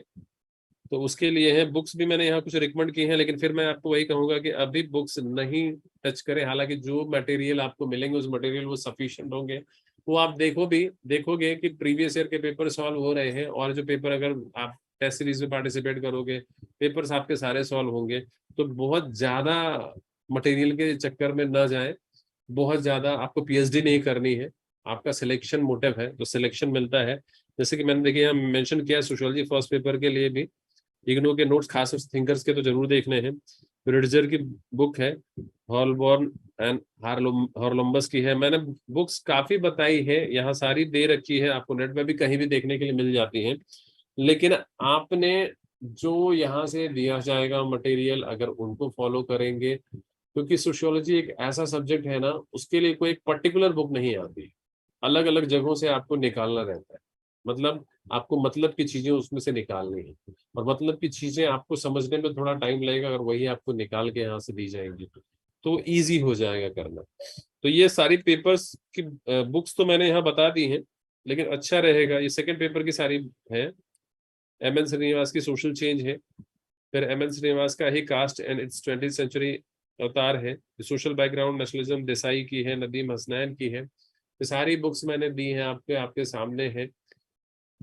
तो उसके लिए है। बुक्स भी मैंने यहाँ कुछ रिकमेंड की हैं, लेकिन फिर मैं आपको वही कहूंगा कि अभी बुक्स नहीं टच करें। हालांकि जो मटेरियल आपको मिलेंगे उस मटेरियल वो सफिशिएंट होंगे। वो आप देखोगे कि प्रीवियस ईयर के पेपर सॉल्व हो रहे हैं, और जो पेपर अगर आप टेस्ट सीरीज में पार्टिसिपेट करोगे, पेपर्स आपके सारे सॉल्व होंगे। तो बहुत ज्यादा मटेरियल के चक्कर में न जाए, बहुत ज्यादा आपको पीएचडी नहीं करनी है। आपका सिलेक्शन मोटिव है तो सिलेक्शन मिलता है। जैसे कि मैंने देखिए यहाँ मेंशन किया सोशियोलॉजी फर्स्ट पेपर के लिए भी इग्नू के नोट्स खास थिंकर्स के तो जरूर देखने हैं। ब्रिडजर की बुक है, हॉलबॉर्न एंड हार्लोम्बस की है। मैंने बुक्स काफी बताई है, यहाँ सारी दे रखी है, आपको नेट में भी कहीं भी देखने के लिए मिल जाती हैं। लेकिन आपने जो यहाँ से दिया जाएगा मटेरियल, अगर उनको फॉलो करेंगे, क्योंकि सोशियोलॉजी एक ऐसा सब्जेक्ट है ना, उसके लिए कोई एक पर्टिकुलर बुक नहीं आती, अलग अलग जगहों से आपको निकालना रहता है। मतलब आपको मतलब की चीजें उसमें से निकालनी है, और मतलब की चीजें आपको समझने में थोड़ा टाइम लगेगा, अगर वही आपको निकाल के यहाँ से दी जाएंगी तो इजी हो जाएगा करना। तो ये सारी पेपर्स की बुक्स तो मैंने यहाँ बता दी हैं, लेकिन अच्छा रहेगा, ये सेकंड पेपर की सारी है। एम एन श्रीनिवास की सोशल चेंज है, फिर एम एन श्रीनिवास का ही caste and its 20th century अवतार है। सोशल बैकग्राउंड नेशनलिज्म देसाई की है, नदीम हसनैन की है। ये सारी बुक्स मैंने दी हैं, आपके आपके सामने है,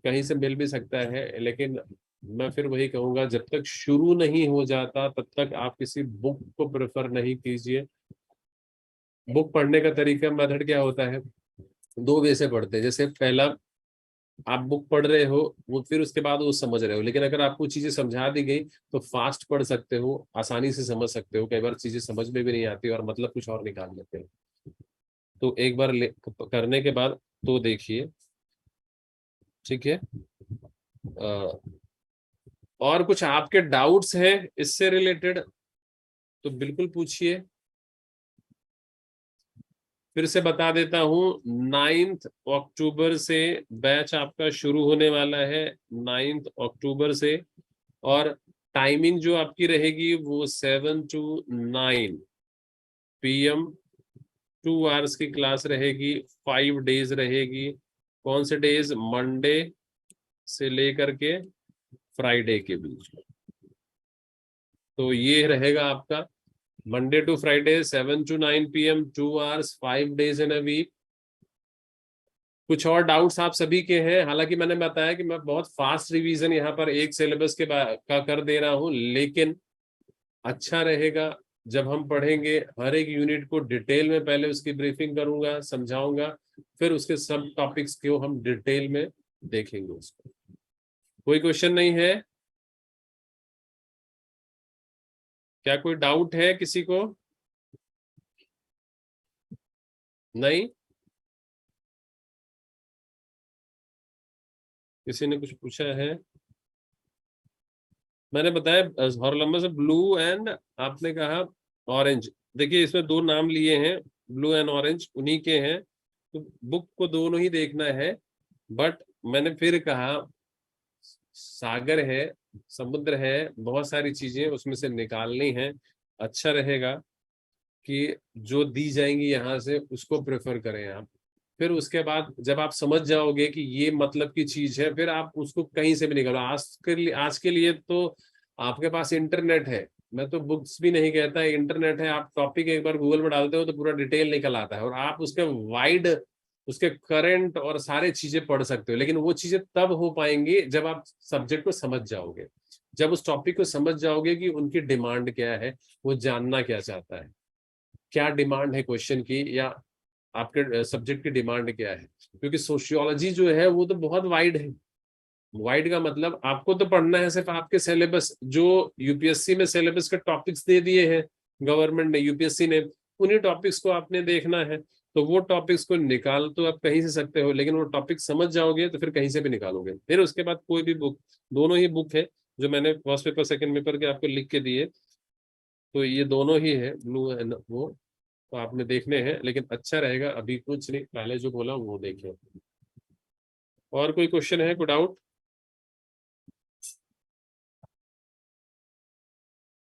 कहीं से मिल भी सकता है। लेकिन मैं फिर वही कहूंगा, जब तक शुरू नहीं हो जाता तब तक आप किसी बुक को प्रेफर नहीं कीजिए। बुक पढ़ने का तरीका, मेथड क्या होता है, दो वे से पढ़ते हैं। जैसे पहला, आप बुक पढ़ रहे हो, वो फिर उसके बाद वो समझ रहे हो। लेकिन अगर आपको चीजें समझा दी गई तो फास्ट पढ़ सकते हो, आसानी से समझ सकते हो। कई बार चीजें समझ में भी नहीं आती और मतलब कुछ और निकाल लेते हो। तो एक बार करने के बाद तो देखिए, ठीक है। अ, और कुछ आपके डाउट्स हैं इससे रिलेटेड तो बिल्कुल पूछिए। फिर से बता देता हूँ, 9th अक्टूबर से बैच आपका शुरू होने वाला है, 9th अक्टूबर से। और टाइमिंग जो आपकी रहेगी वो 7 to 9 PM, 2 hours की क्लास रहेगी, 5 days रहेगी। कौन से डेज, मंडे से लेकर के फ्राइडे के बीच में। तो ये रहेगा आपका Monday to Friday 7 to 9 PM, 2 hours, 5 days in a week। कुछ और डाउट्स आप सभी के हैं? हालांकि मैंने बताया कि मैं बहुत फास्ट रिवीजन यहाँ पर एक सिलेबस के का कर दे रहा हूँ, लेकिन अच्छा रहेगा जब हम पढ़ेंगे हर एक यूनिट को डिटेल में, पहले उसकी ब्रीफिंग करूंगा, समझाऊंगा, फिर उसके सब टॉपिक्स को हम डिटेल में देखेंगे उसको। कोई क्वेश्चन नहीं है? क्या कोई डाउट है किसी को? नहीं, किसी ने कुछ पूछा है? मैंने बताया हॉर्लम्बस ब्लू एंड, आपने कहा ऑरेंज। देखिए इसमें दो नाम लिए हैं, ब्लू एंड ऑरेंज, उन्हीं के हैं। तो बुक को दोनों ही देखना है। बट मैंने फिर कहा, सागर है, समुद्र है, बहुत सारी चीजें उसमें से निकालनी है। अच्छा रहेगा कि जो दी जाएंगी यहाँ से उसको प्रेफर करें आप। फिर उसके बाद जब आप समझ जाओगे कि ये मतलब की चीज है, फिर आप उसको कहीं से भी निकालो। आज के लिए तो आपके पास इंटरनेट है। मैं तो बुक्स भी नहीं कहता, इंटरनेट है। आप टॉपिक एक बार गूगल में डालते हो तो पूरा डिटेल निकल आता है, और आप उसके वाइड, उसके करंट और सारे चीजें पढ़ सकते हो। लेकिन वो चीजें तब हो पाएंगी जब आप सब्जेक्ट को समझ जाओगे, जब उस टॉपिक को समझ जाओगे कि उनकी डिमांड क्या है, वो जानना क्या चाहता है। क्या डिमांड है क्वेश्चन की, या आपके सब्जेक्ट की डिमांड क्या है। क्योंकि सोशियोलॉजी जो है वो तो बहुत वाइड है। वाइड का मतलब आपको तो पढ़ना है सिर्फ आपके सिलेबस, जो यूपीएससी में सिलेबस के टॉपिक्स दे दिए हैं गवर्नमेंट ने, यूपीएससी ने, उन्हीं टॉपिक्स को आपने देखना है। तो वो टॉपिक्स को निकाल तो आप कहीं से सकते हो, लेकिन वो टॉपिक समझ जाओगे तो फिर कहीं से भी निकालोगे। फिर उसके बाद कोई भी बुक, दोनों ही बुक है जो मैंने फर्स्ट पेपर सेकंड पेपर के आपको लिख के दिए, तो ये दोनों ही है, ब्लू एंड वो, तो आपने देखने हैं। लेकिन अच्छा रहेगा, अभी कुछ नहीं, पहले जो बोला वो देखें। और कोई क्वेश्चन है, कोई डाउट?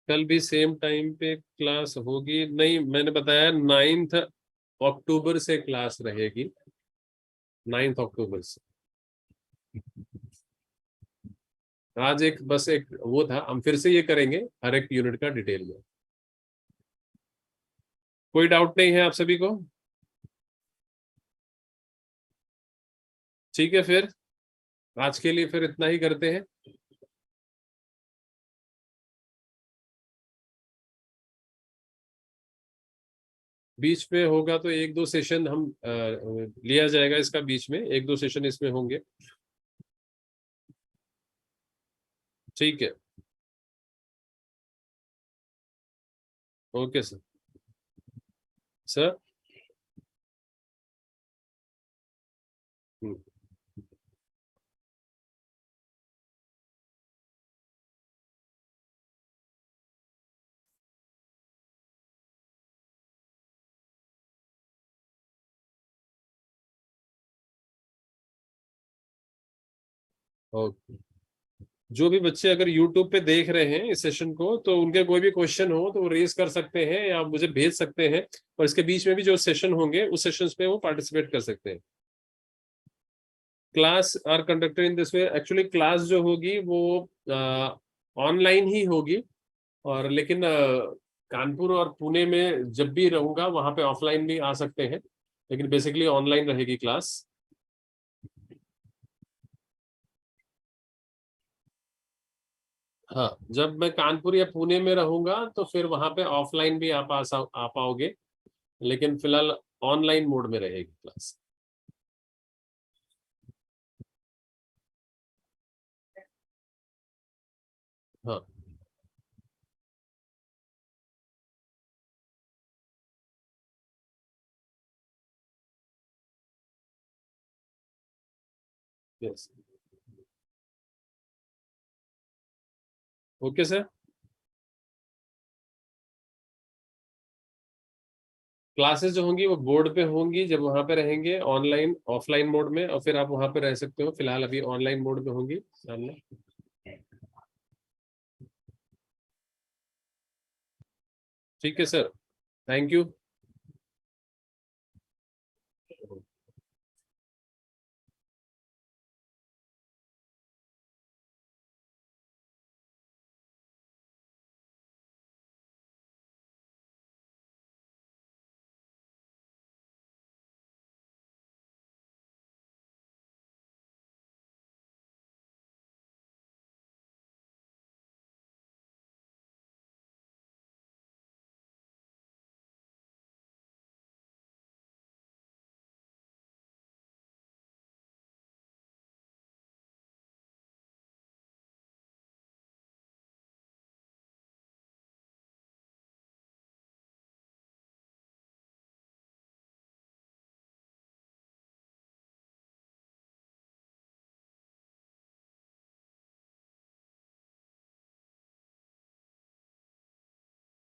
कल भी सेम टाइम पे क्लास होगी? नहीं, मैंने बताया 9 अक्टूबर से क्लास रहेगी, 9 अक्टूबर से। आज एक बस एक वो था, हम फिर से ये करेंगे हर एक यूनिट का डिटेल में। कोई डाउट नहीं है आप सभी को? ठीक है, फिर आज के लिए फिर इतना ही करते हैं। बीच में होगा तो एक दो सेशन हम लिया जाएगा इसका, बीच में एक दो सेशन इसमें होंगे। ठीक है। Okay sir. सर। हम्म, ओके। जो भी बच्चे अगर YouTube पे देख रहे हैं इस सेशन को, तो उनके कोई भी क्वेश्चन हो तो वो रेज कर सकते हैं या मुझे भेज सकते हैं, और इसके बीच में भी जो सेशन होंगे उस सेशंस में वो पार्टिसिपेट कर सकते हैं। Class are conducted in this way, actually class जो होगी वो ऑनलाइन ही होगी, और लेकिन कानपुर और पुणे में जब भी रहूंगा वहां पे ऑफलाइन भी आ सकते हैं, लेकिन बेसिकली ऑनलाइन रहेगी क्लास। हाँ, जब मैं कानपुर या पुणे में रहूंगा तो फिर वहां पे ऑफलाइन भी आ पाओगे, लेकिन फिलहाल ऑनलाइन मोड में रहेगी क्लास। हाँ। यस। Okay sir. क्लासेस जो होंगी वो बोर्ड पे होंगी, जब वहां पे रहेंगे ऑनलाइन ऑफलाइन मोड में, और फिर आप वहां पे रह सकते हो। फिलहाल अभी ऑनलाइन मोड में होंगी सामने। ठीक है सर। Thank you.